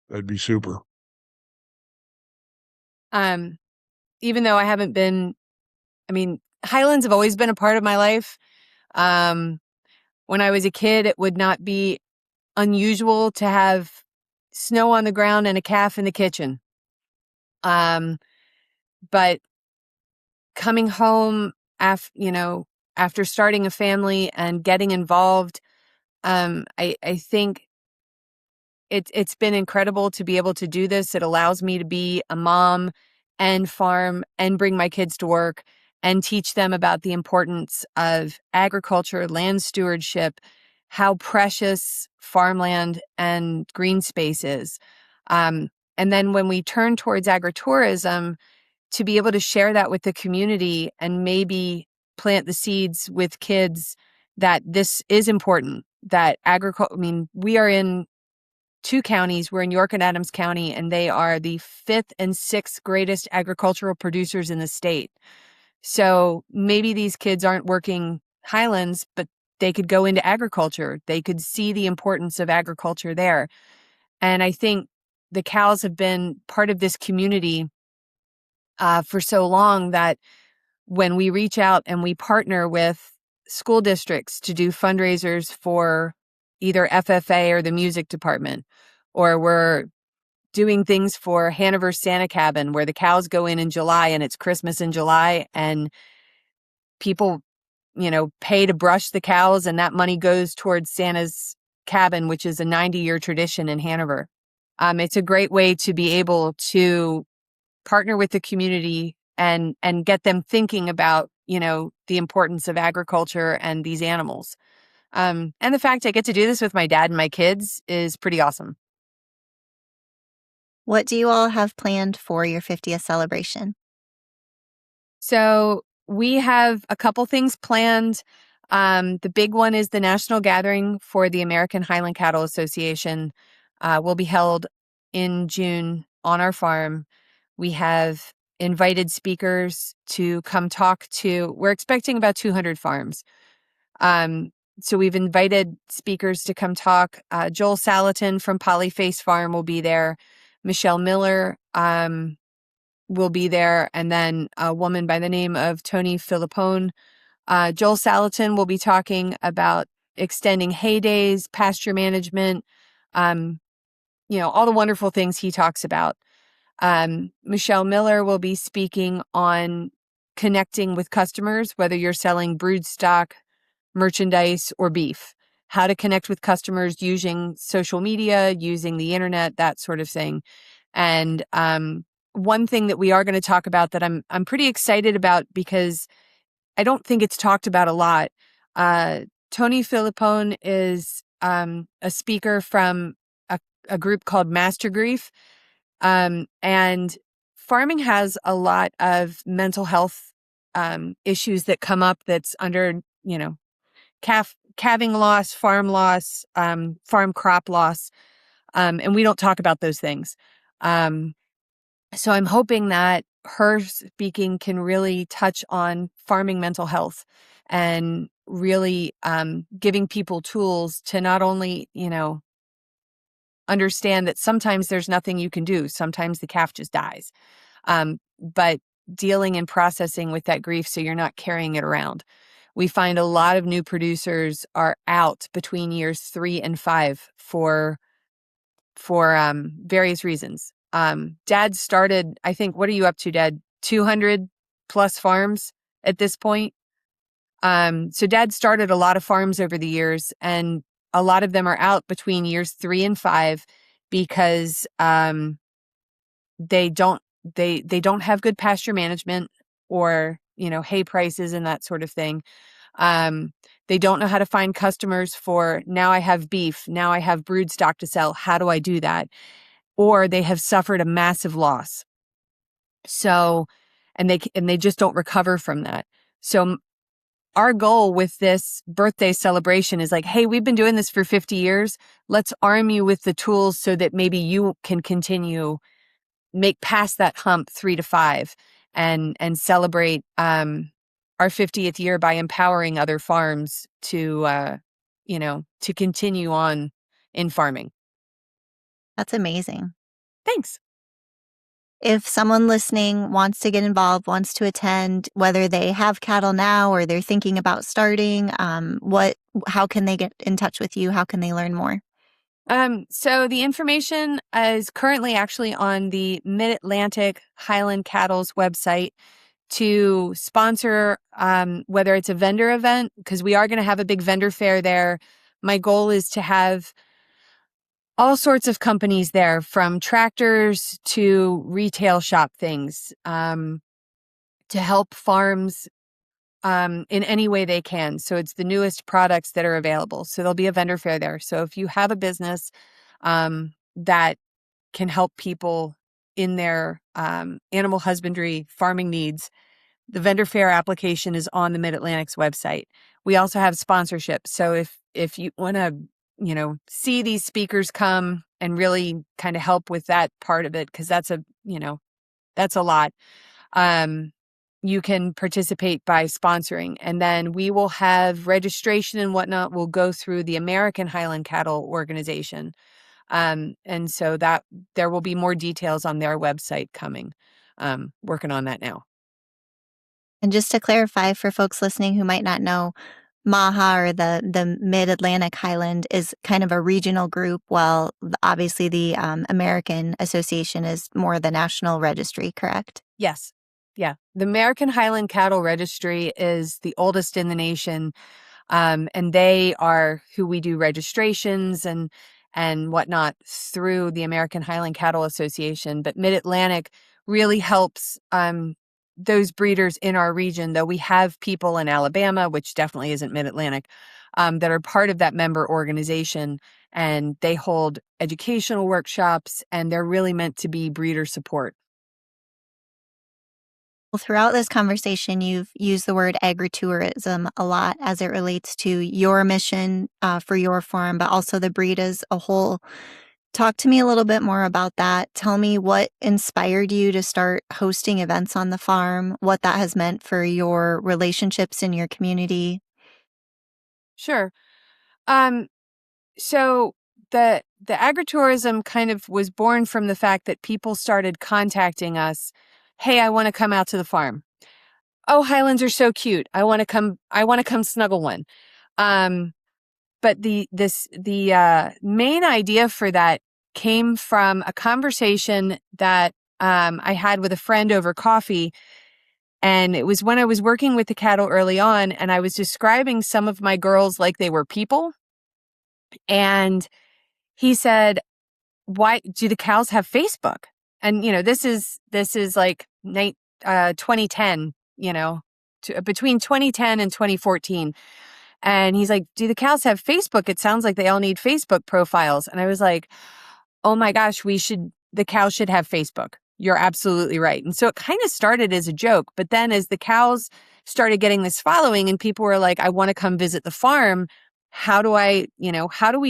That'd be super. Even though I haven't been, Highlands have always been a part of my life. When I was a kid, it would not be unusual to have snow on the ground and a calf in the kitchen. But coming home after starting a family and getting involved, I think it's been incredible to be able to do this. It allows me to be a mom and farm and bring my kids to work and teach them about the importance of agriculture, land stewardship, how precious farmland and green space is. And then when we turn towards agritourism, to be able to share that with the community and maybe plant the seeds with kids that this is important, that we are in two counties. We're in York and Adams County, and they are the fifth and sixth greatest agricultural producers in the state. So maybe these kids aren't working Highlands, but they could go into agriculture. They could see the importance of agriculture there. And I think the cows have been part of this community for so long that when we reach out and we partner with school districts to do fundraisers for either FFA or the music department, or we're doing things for Hanover Santa Cabin where the cows go in July and it's Christmas in July, and people, pay to brush the cows, and that money goes towards Santa's cabin, which is a 90-year tradition in Hanover. It's a great way to be able to partner with the community and get them thinking about, the importance of agriculture and these animals. And the fact I get to do this with my dad and my kids is pretty awesome. What do you all have planned for your 50th celebration? So we have a couple things planned. The big one is the national gathering for the American Highland Cattle Association will be held in June on our farm. We have invited speakers to come talk to, we're expecting about 200 farms. So we've invited speakers to come talk. Joel Salatin from Polyface Farm will be there. Michelle Miller will be there. And then a woman by the name of Tony Filippone. Joel Salatin will be talking about extending hay days, pasture management, all the wonderful things he talks about. Michelle Miller will be speaking on connecting with customers, whether you're selling brood stock, merchandise, or beef. How to connect with customers using social media, using the internet, that sort of thing. And one thing that we are going to talk about that I'm pretty excited about because I don't think it's talked about a lot. Tony Filippone is a speaker from a group called Master Grief. And farming has a lot of mental health issues that come up that's under, calving loss, farm crop loss. And we don't talk about those things. So I'm hoping that her speaking can really touch on farming mental health and really giving people tools to not only, understand that sometimes there's nothing you can do. Sometimes the calf just dies. But dealing and processing with that grief so you're not carrying it around. We find a lot of new producers are out between years 3 and 5 for various reasons. Dad started, I think, what are you up to, Dad? 200 plus farms at this point. So Dad started a lot of farms over the years, and a lot of them are out between years 3 and 5 because they don't have good pasture management or hay prices and that sort of thing. They don't know how to find customers for, now I have beef, now I have brood stock to sell. How do I do that? Or they have suffered a massive loss. So, and they just don't recover from that. So our goal with this birthday celebration is like, hey, we've been doing this for 50 years. Let's arm you with the tools so that maybe you can continue, make past that hump 3 to 5 and celebrate our 50th year by empowering other farms to continue on in farming. That's amazing. Thanks. If someone listening wants to get involved, wants to attend, whether they have cattle now or they're thinking about starting, how can they get in touch with you? How can they learn more? So the information is currently actually on the Mid-Atlantic Highland Cattle's website to sponsor, whether it's a vendor event, because we are going to have a big vendor fair there. My goal is to have all sorts of companies there, from tractors to retail shop things, to help farms in any way they can. So it's the newest products that are available. So there'll be a vendor fair there. So if you have a business that can help people in their animal husbandry farming needs, the vendor fair application is on the Mid-Atlantic's website. We also have sponsorship. So if you want to, see these speakers come and really kind of help with that part of it, because that's a lot. You can participate by sponsoring, and then we will have registration and whatnot will go through the American Highland Cattle Organization. And so that there will be more details on their website coming. Working on that now. And just to clarify for folks listening who might not know, MAHA, or the Mid-Atlantic Highland, is kind of a regional group, while obviously the American Association is more the national registry, correct? Yes. Yeah. The American Highland Cattle Registry is the oldest in the nation. And they are who we do registrations and whatnot through the American Highland Cattle Association. But Mid-Atlantic really helps those breeders in our region, though we have people in Alabama, which definitely isn't Mid-Atlantic, that are part of that member organization, and they hold educational workshops, and they're really meant to be breeder support. Well, throughout this conversation, you've used the word agritourism a lot as it relates to your mission for your farm, but also the breed as a whole. Talk to me a little bit more about that. Tell me what inspired you to start hosting events on the farm, what that has meant for your relationships in your community. Sure. So the agritourism kind of was born from the fact that people started contacting us. Hey, I want to come out to the farm. Oh, Highlands are so cute. I want to come snuggle one. But the main idea for that came from a conversation that I had with a friend over coffee. And it was when I was working with the cattle early on, and I was describing some of my girls like they were people. And he said, "Why do the cows have Facebook?" And this is like 2010, between 2010 and 2014. And he's like, "Do the cows have Facebook? It sounds like they all need Facebook profiles." And I was like, "Oh my gosh, the cows should have Facebook. You're absolutely right." And so it kind of started as a joke, but then as the cows started getting this following and people were like, "I want to come visit the farm. How do we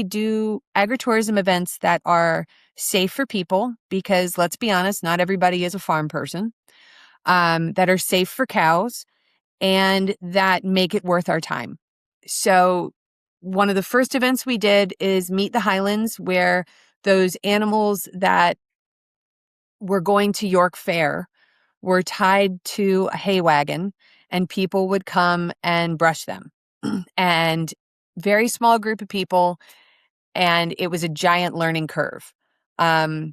do agritourism events that are safe for people?" Because let's be honest, not everybody is a farm person, that are safe for cows and that make it worth our time. So one of the first events we did is Meet the Highlands, where those animals that were going to York Fair were tied to a hay wagon and people would come and brush them. And very small group of people, and it was a giant learning curve. I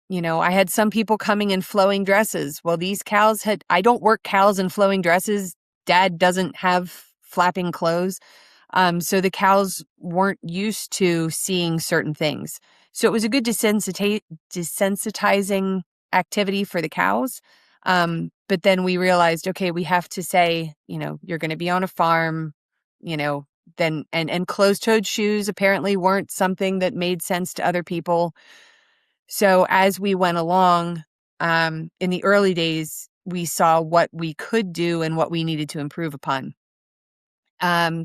had some people coming in flowing dresses. Well, I don't work cows in flowing dresses. Dad doesn't have flapping clothes. So the cows weren't used to seeing certain things. So it was a good desensitizing activity for the cows. But then we realized, okay, we have to say, you're going to be on a farm, then, and closed-toed shoes apparently weren't something that made sense to other people. So as we went along, in the early days, we saw what we could do and what we needed to improve upon.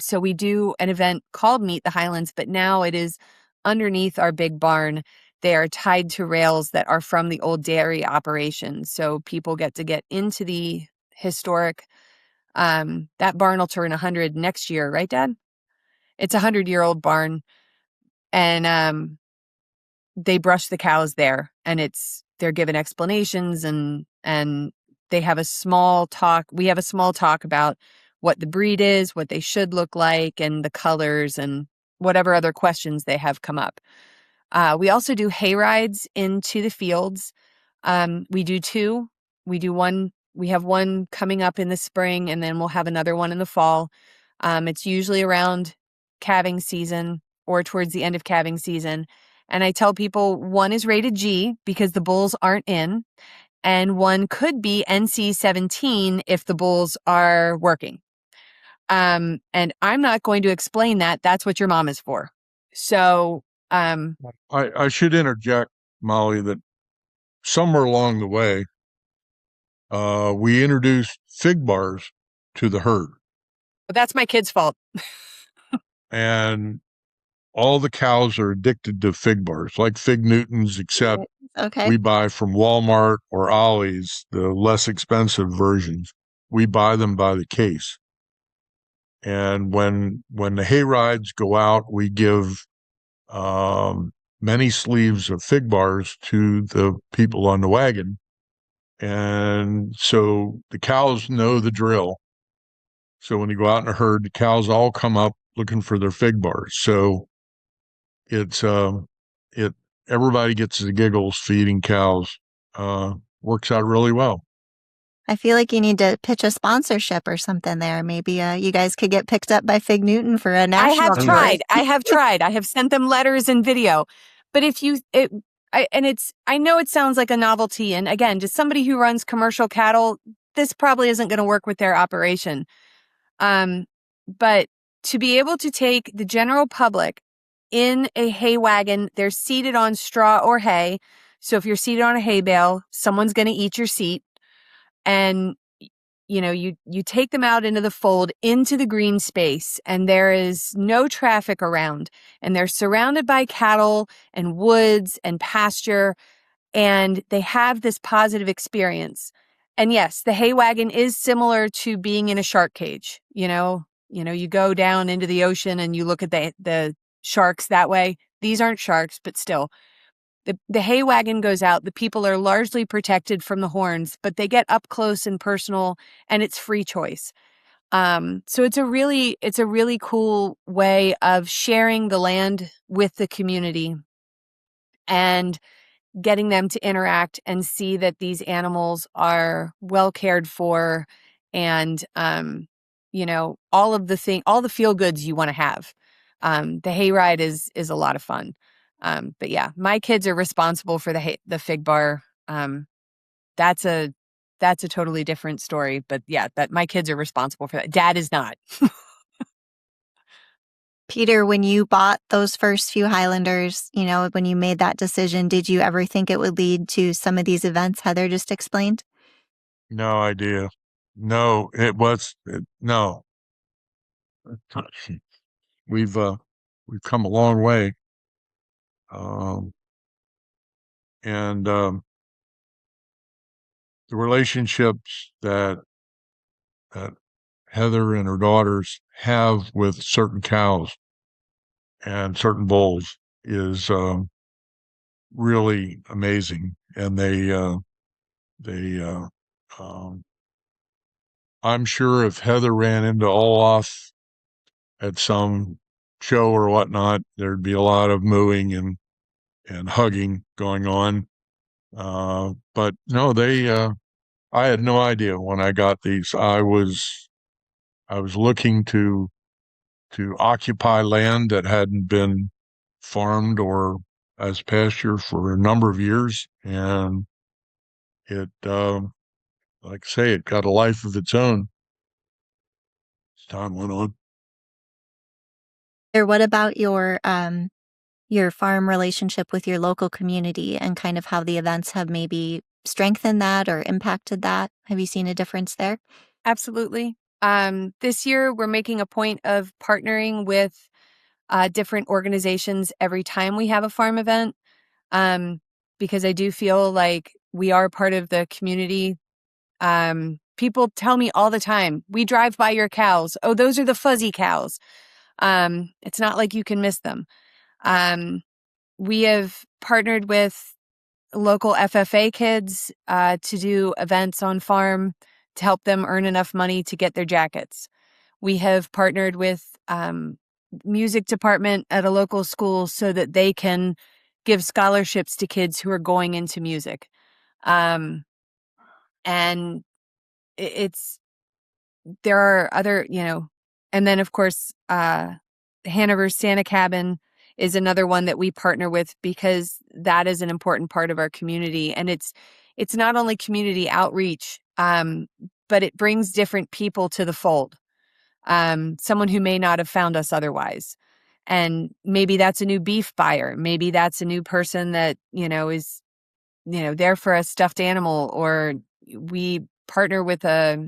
So we do an event called Meet the Highlands, but now it is underneath our big barn. They are tied to rails that are from the old dairy operations. So people get to get into the historic, that barn will turn 100 next year, right, Dad? It's a 100-year-old barn. And they brush the cows there, and they're given explanations and they have a small talk. We have a small talk about what the breed is, what they should look like, and the colors, and whatever other questions they have come up. We also do hay rides into the fields. We do two. We do one. We have one coming up in the spring, and then we'll have another one in the fall. It's usually around calving season or towards the end of calving season. And I tell people one is rated G because the bulls aren't in, and one could be NC-17 if the bulls are working. And I'm not going to explain that. That's what your mom is for. So, I should interject, Molly, that somewhere along the way, we introduced fig bars to the herd. That's my kid's fault. And all the cows are addicted to fig bars, like Fig Newtons, except Okay. we buy from Walmart or Ollie's, the less expensive versions. We buy them by the case. And when the hay rides go out, we give many sleeves of fig bars to the people on the wagon. And so the cows know the drill. So when you go out in a herd, the cows all come up looking for their fig bars. So it's everybody gets the giggles feeding cows. Works out really well. I feel like you need to pitch a sponsorship or something there. Maybe you guys could get picked up by Fig Newton for a national. I have tried. I have sent them letters and video. But I know it sounds like a novelty. And again, just somebody who runs commercial cattle, this probably isn't going to work with their operation. But to be able to take the general public in a hay wagon, they're seated on straw or hay. So if you're seated on a hay bale, someone's going to eat your seat. And you take them out into the fold, into the green space, and there is no traffic around, and they're surrounded by cattle and woods and pasture, and they have this positive experience. And yes, the hay wagon is similar to being in a shark cage. You go down into the ocean and you look at the sharks that way. These aren't sharks, but still. The hay wagon goes out. The people are largely protected from the horns, but they get up close and personal, and it's free choice. So it's a really cool way of sharing the land with the community. And getting them to interact and see that these animals are well cared for, and all the feel goods you want to have. The hayride is a lot of fun. But yeah, my kids are responsible for the fig bar. That's a totally different story. But yeah, that my kids are responsible for that. Dad is not. Peter, when you bought those first few Highlanders, when you made that decision, did you ever think it would lead to some of these events Heather just explained? No idea. No, no. We've come a long way. And the relationships that Heather and her daughters have with certain cows and certain bulls is really amazing. And I'm sure if Heather ran into Olaf at some show or whatnot, there'd be a lot of mooing and hugging going on. But no, I had no idea when I got these. I was looking to occupy land that hadn't been farmed or as pasture for a number of years, and it, like I say, it got a life of its own as time went on. What about your farm relationship with your local community and kind of how the events have maybe strengthened that or impacted that? Have you seen a difference there? Absolutely. This year, we're making a point of partnering with different organizations every time we have a farm event, because I do feel like we are part of the community. People tell me all the time, we drive by your cows. Oh, those are the fuzzy cows. It's not like you can miss them. We have partnered with local FFA kids to do events on farm to help them earn enough money to get their jackets. We have partnered with music department at a local school so that they can give scholarships to kids who are going into music. And there are other, and then of course, Hanover's Santa Cabin is another one that we partner with because that is an important part of our community. And it's not only community outreach, but it brings different people to the fold. Someone who may not have found us otherwise. And maybe that's a new beef buyer. Maybe that's a new person that, is, there for a stuffed animal, or we partner with a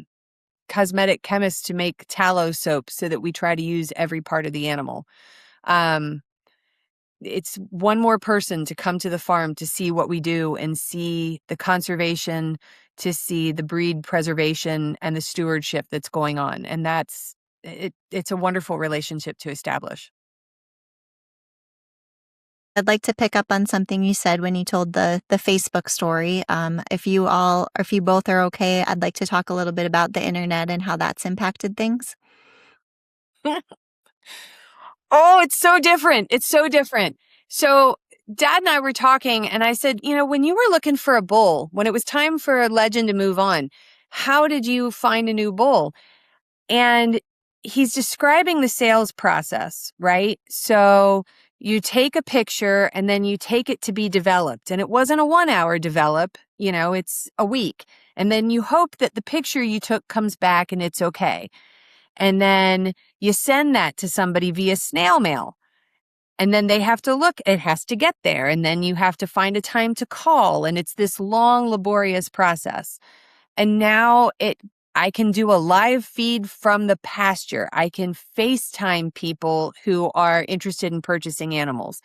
cosmetic chemist to make tallow soap so that we try to use every part of the animal. It's one more person to come to the farm to see what we do and see the conservation, to see the breed preservation and the stewardship that's going on. And it's a wonderful relationship to establish. I'd like to pick up on something you said when you told the Facebook story. If you both are okay, I'd like to talk a little bit about the internet and how that's impacted things. Oh, it's so different. It's so different. So Dad and I were talking, and I said, when you were looking for a bull, when it was time for a legend to move on, how did you find a new bull? And he's describing the sales process, right? So you take a picture and then you take it to be developed. And it wasn't a 1 hour develop, it's a week. And then you hope that the picture you took comes back and it's okay. And then you send that to somebody via snail mail. And then they have to look, it has to get there. And then you have to find a time to call. And it's this long, laborious process. And now I can do a live feed from the pasture. I can FaceTime people who are interested in purchasing animals.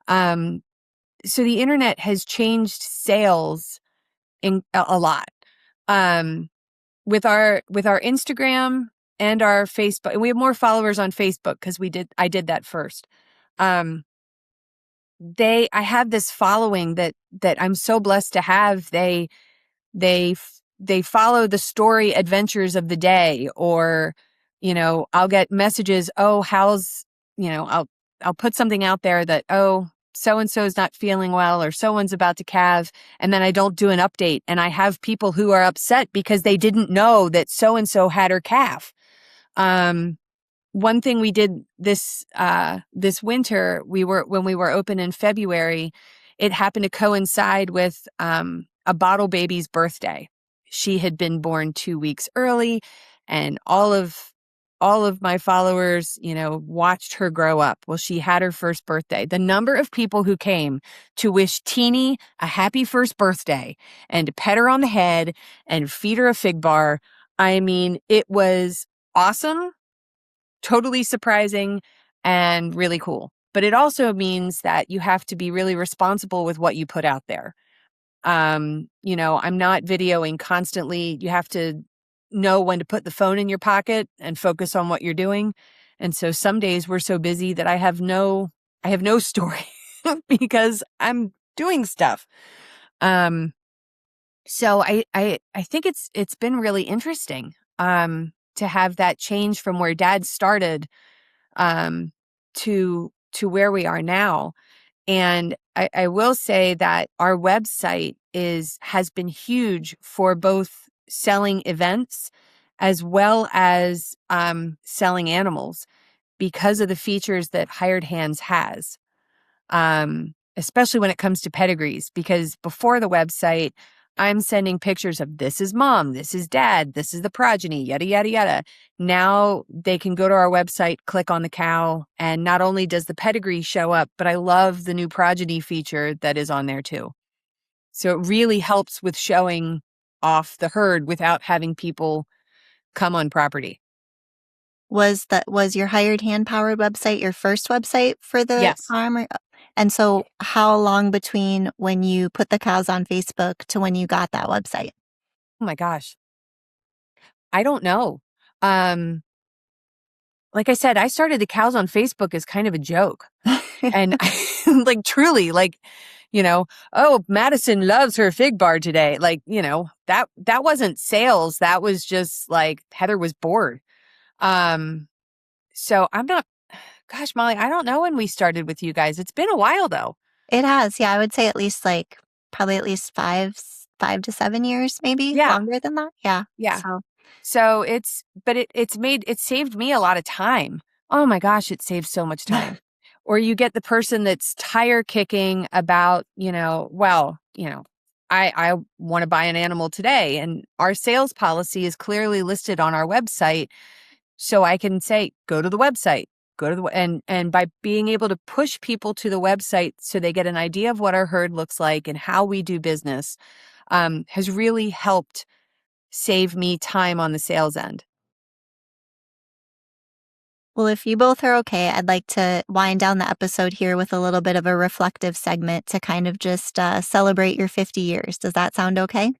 So the internet has changed sales in a lot. With our Instagram and our Facebook, and we have more followers on Facebook because I did that first. I have this following that I'm so blessed to have. They follow the story adventures of the day, or, I'll get messages. Oh, I'll put something out there that, so-and-so's not feeling well or someone's about to calve, and then I don't do an update. And I have people who are upset because they didn't know that so-and-so had her calf. One thing we did this winter, when we were open in February, it happened to coincide with a bottle baby's birthday. She had been born 2 weeks early, and all of my followers, watched her grow up. Well, she had her first birthday. The number of people who came to wish Teeny a happy first birthday and to pet her on the head and feed her a fig bar. I mean, it was awesome, totally surprising, and really cool. But it also means that you have to be really responsible with what you put out there. I'm not videoing constantly. You have to know when to put the phone in your pocket and focus on what you're doing. And so some days we're so busy that I have no story because I'm doing stuff. So I think it's been really interesting to have that change from where Dad started to where we are now. And I will say that our website has been huge for both selling events as well as selling animals because of the features that Hired Hands has, especially when it comes to pedigrees. Because before the website, I'm sending pictures of this is mom, this is dad, this is the progeny, yada, yada, yada. Now they can go to our website, click on the cow, and not only does the pedigree show up, but I love the new progeny feature that is on there too. So it really helps with showing off the herd without having people come on property. Was your Hired Hand powered website your first website for the Yes. farm? And so how long between when you put the cows on Facebook to when you got that website? Oh my gosh. I don't know. Like I said, I started the cows on Facebook as kind of a joke. And like truly, like, oh, Madison loves her fig bar today. Like, that wasn't sales. That was just like Heather was bored. So I'm not, gosh, Molly, I don't know when we started with you guys. It's been a while though. It has, yeah. I would say probably at least 5 to 7 years, maybe longer than that. Yeah. Yeah. So it saved me a lot of time. Oh my gosh, it saves so much time. Or you get the person that's tire kicking about, I want to buy an animal today. And our sales policy is clearly listed on our website. So I can say, go to the website, and by being able to push people to the website so they get an idea of what our herd looks like and how we do business, has really helped save me time on the sales end. Well, if you both are okay, I'd like to wind down the episode here with a little bit of a reflective segment to kind of just celebrate your 50 years. Does that sound okay?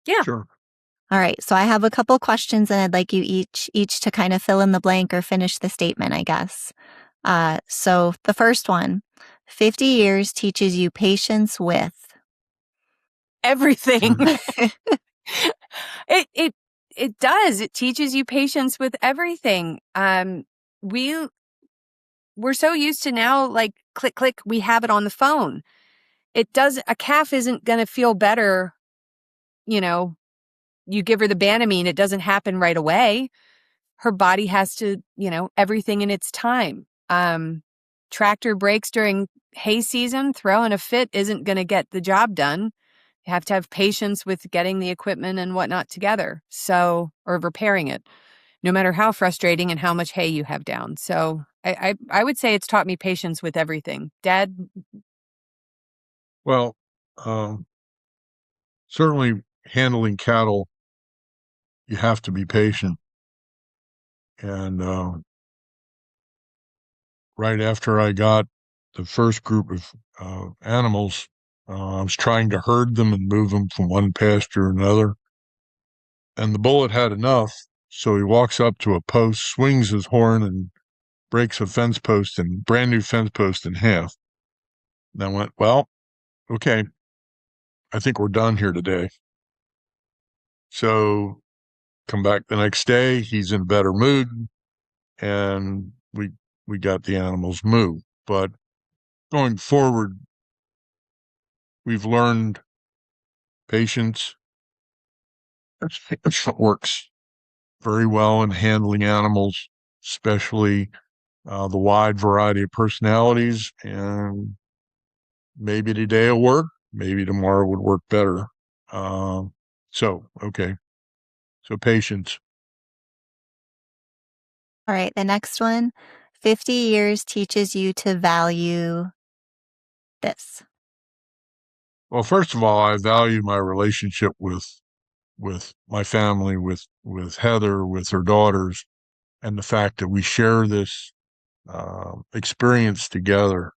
Yeah. Sure. All right. So I have a couple questions and I'd like you each to kind of fill in the blank or finish the statement, I guess. So the first one, 50 years teaches you patience with everything. It does. It teaches you patience with everything. We're so used to now, like click, click, we have it on the phone. A calf isn't going to feel better. You give her the Banamine, it doesn't happen right away. Her body has to, everything in its time. Tractor breaks during hay season, throwing a fit isn't going to get the job done. You have to have patience with getting the equipment and whatnot together. Or repairing it, no matter how frustrating and how much hay you have down. So I would say it's taught me patience with everything. Dad? Well, certainly handling cattle, you have to be patient. And right after I got the first group of animals, I was trying to herd them and move them from one pasture to another. And the bullet had enough, so he walks up to a post, swings his horn, and breaks a brand new fence post in half. And I went, well, okay, I think we're done here today. So come back the next day, he's in a better mood, and we got the animals moved. But going forward, we've learned patience. That's what works very well in handling animals, especially the wide variety of personalities. And maybe today will work, maybe tomorrow would work better. Okay. So patience. All right, the next one, 50 years teaches you to value this. Well, first of all, I value my relationship with my family, with Heather, with her daughters, and the fact that we share this experience together.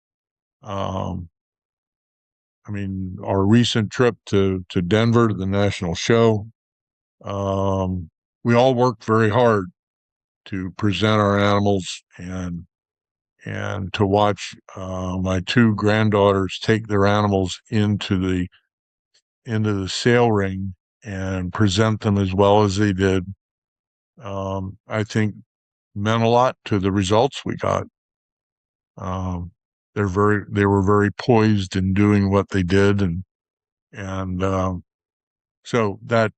I mean, our recent trip to Denver to the national show, we all worked very hard to present our animals and to watch my two granddaughters take their animals into the sale ring and present them as well as they did. I think meant a lot to the results we got. They were very poised in doing what they did, and so that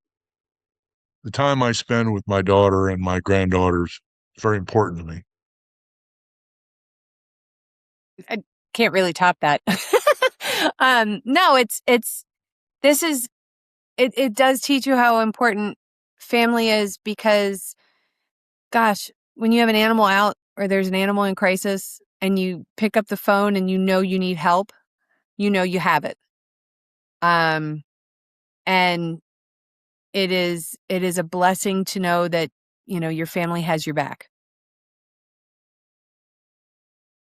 the time I spend with my daughter and my granddaughters is very important to me. I can't really top that. No, it does teach you how important family is because, gosh, when you have an animal out or there's an animal in crisis and you pick up the phone and you know you need help, you know you have it. And it is a blessing to know that, your family has your back.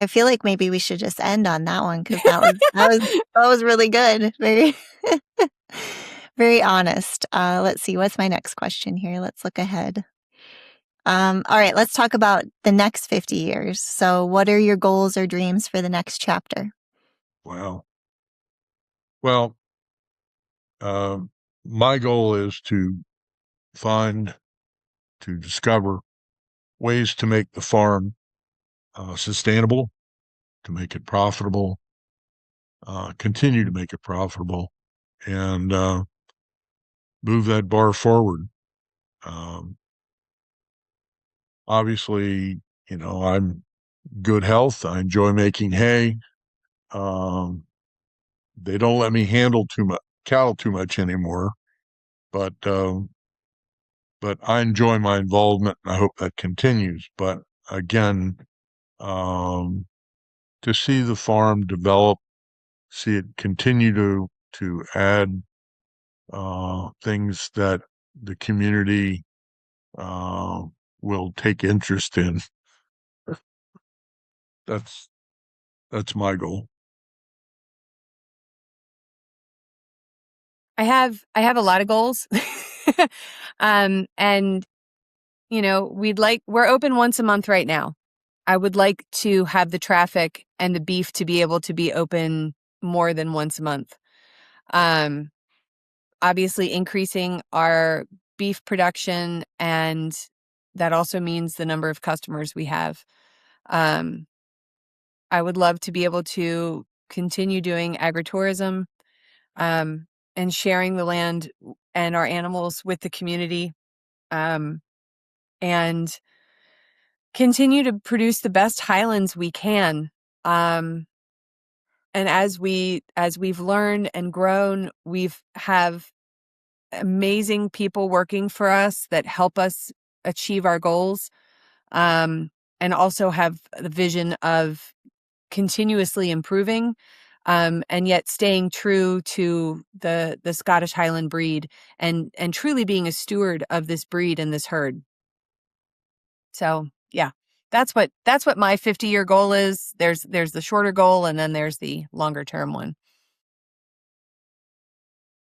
I feel like maybe we should just end on that one because that was really good. Very, very honest. Let's see. What's my next question here? Let's look ahead. All right, let's talk about the next 50 years. So what are your goals or dreams for the next chapter? Wow. Well, my goal is to discover ways to make the farm sustainable, to make it profitable, continue to make it profitable, and move that bar forward. Obviously, I'm good health. I enjoy making hay. They don't let me handle cattle too much anymore, but I enjoy my involvement, and I hope that continues. But again, to see the farm develop, see it continue to add things that the community will take interest in. That's my goal. I have a lot of goals. And we're open once a month right now. I would like to have the traffic and the beef to be able to be open more than once a month. Obviously increasing our beef production, and that also means the number of customers we have. I would love to be able to continue doing agritourism, and sharing the land and our animals with the community, and continue to produce the best Highlands we can. And as we've learned and grown, we've have amazing people working for us that help us achieve our goals, and also have the vision of continuously improving, and yet staying true to the Scottish Highland breed and truly being a steward of this breed and this herd. So yeah, that's what my 50-year goal is. There's the shorter goal, and then there's the longer term one.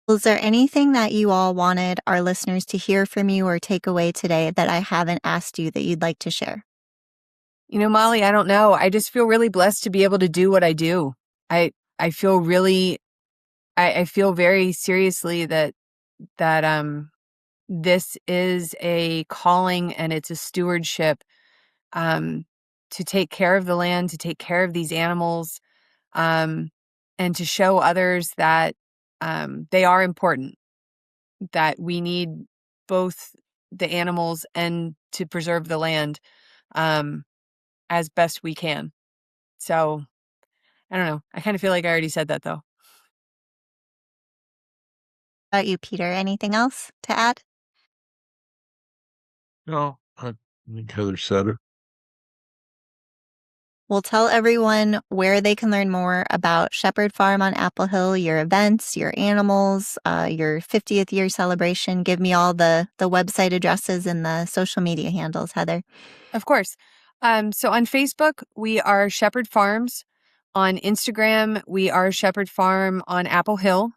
Was there anything that you all wanted our listeners to hear from you or take away today that I haven't asked you that you'd like to share? Molly, I don't know. I just feel really blessed to be able to do what I do. I feel really, I feel very seriously that this is a calling and it's a stewardship, to take care of the land, to take care of these animals, and to show others that they are important, that we need both the animals and to preserve the land as best we can. So I don't know. I kind of feel like I already said that, though. About you, Peter, anything else to add? No, I think Heather said it. We'll tell everyone where they can learn more about Sheppard Farm on Apple Hill, your events, your animals, your 50th year celebration. Give me all the website addresses and the social media handles, Heather. Of course. So on Facebook, we are Sheppard Farms. On Instagram, we are Sheppard Farm on Apple Hill.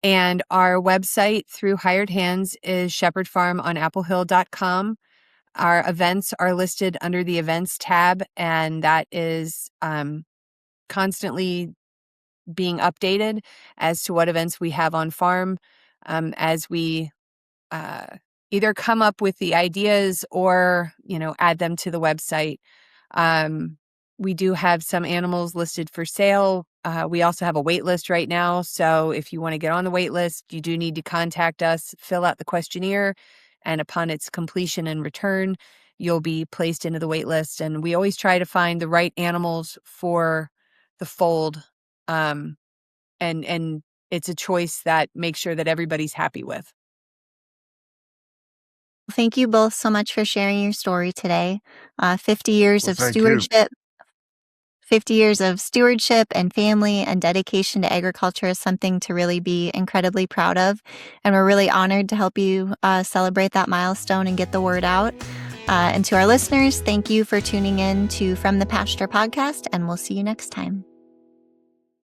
And our website through Hired Hands is shepherdfarmonapple.hill.com. Our events are listed under the events tab, and that is constantly being updated as to what events we have on farm as we either come up with the ideas or, add them to the website. We do have some animals listed for sale. We also have a wait list right now. So if you want to get on the wait list, you do need to contact us, fill out the questionnaire, and upon its completion and return, you'll be placed into the wait list. And we always try to find the right animals for the fold. And it's a choice that makes sure that everybody's happy with. Thank you both so much for sharing your story today. 50 years of Thank you. stewardship. 50 years of stewardship and family and dedication to agriculture is something to really be incredibly proud of. And we're really honored to help you celebrate that milestone and get the word out. And to our listeners, thank you for tuning in to From the Pasture podcast, and we'll see you next time.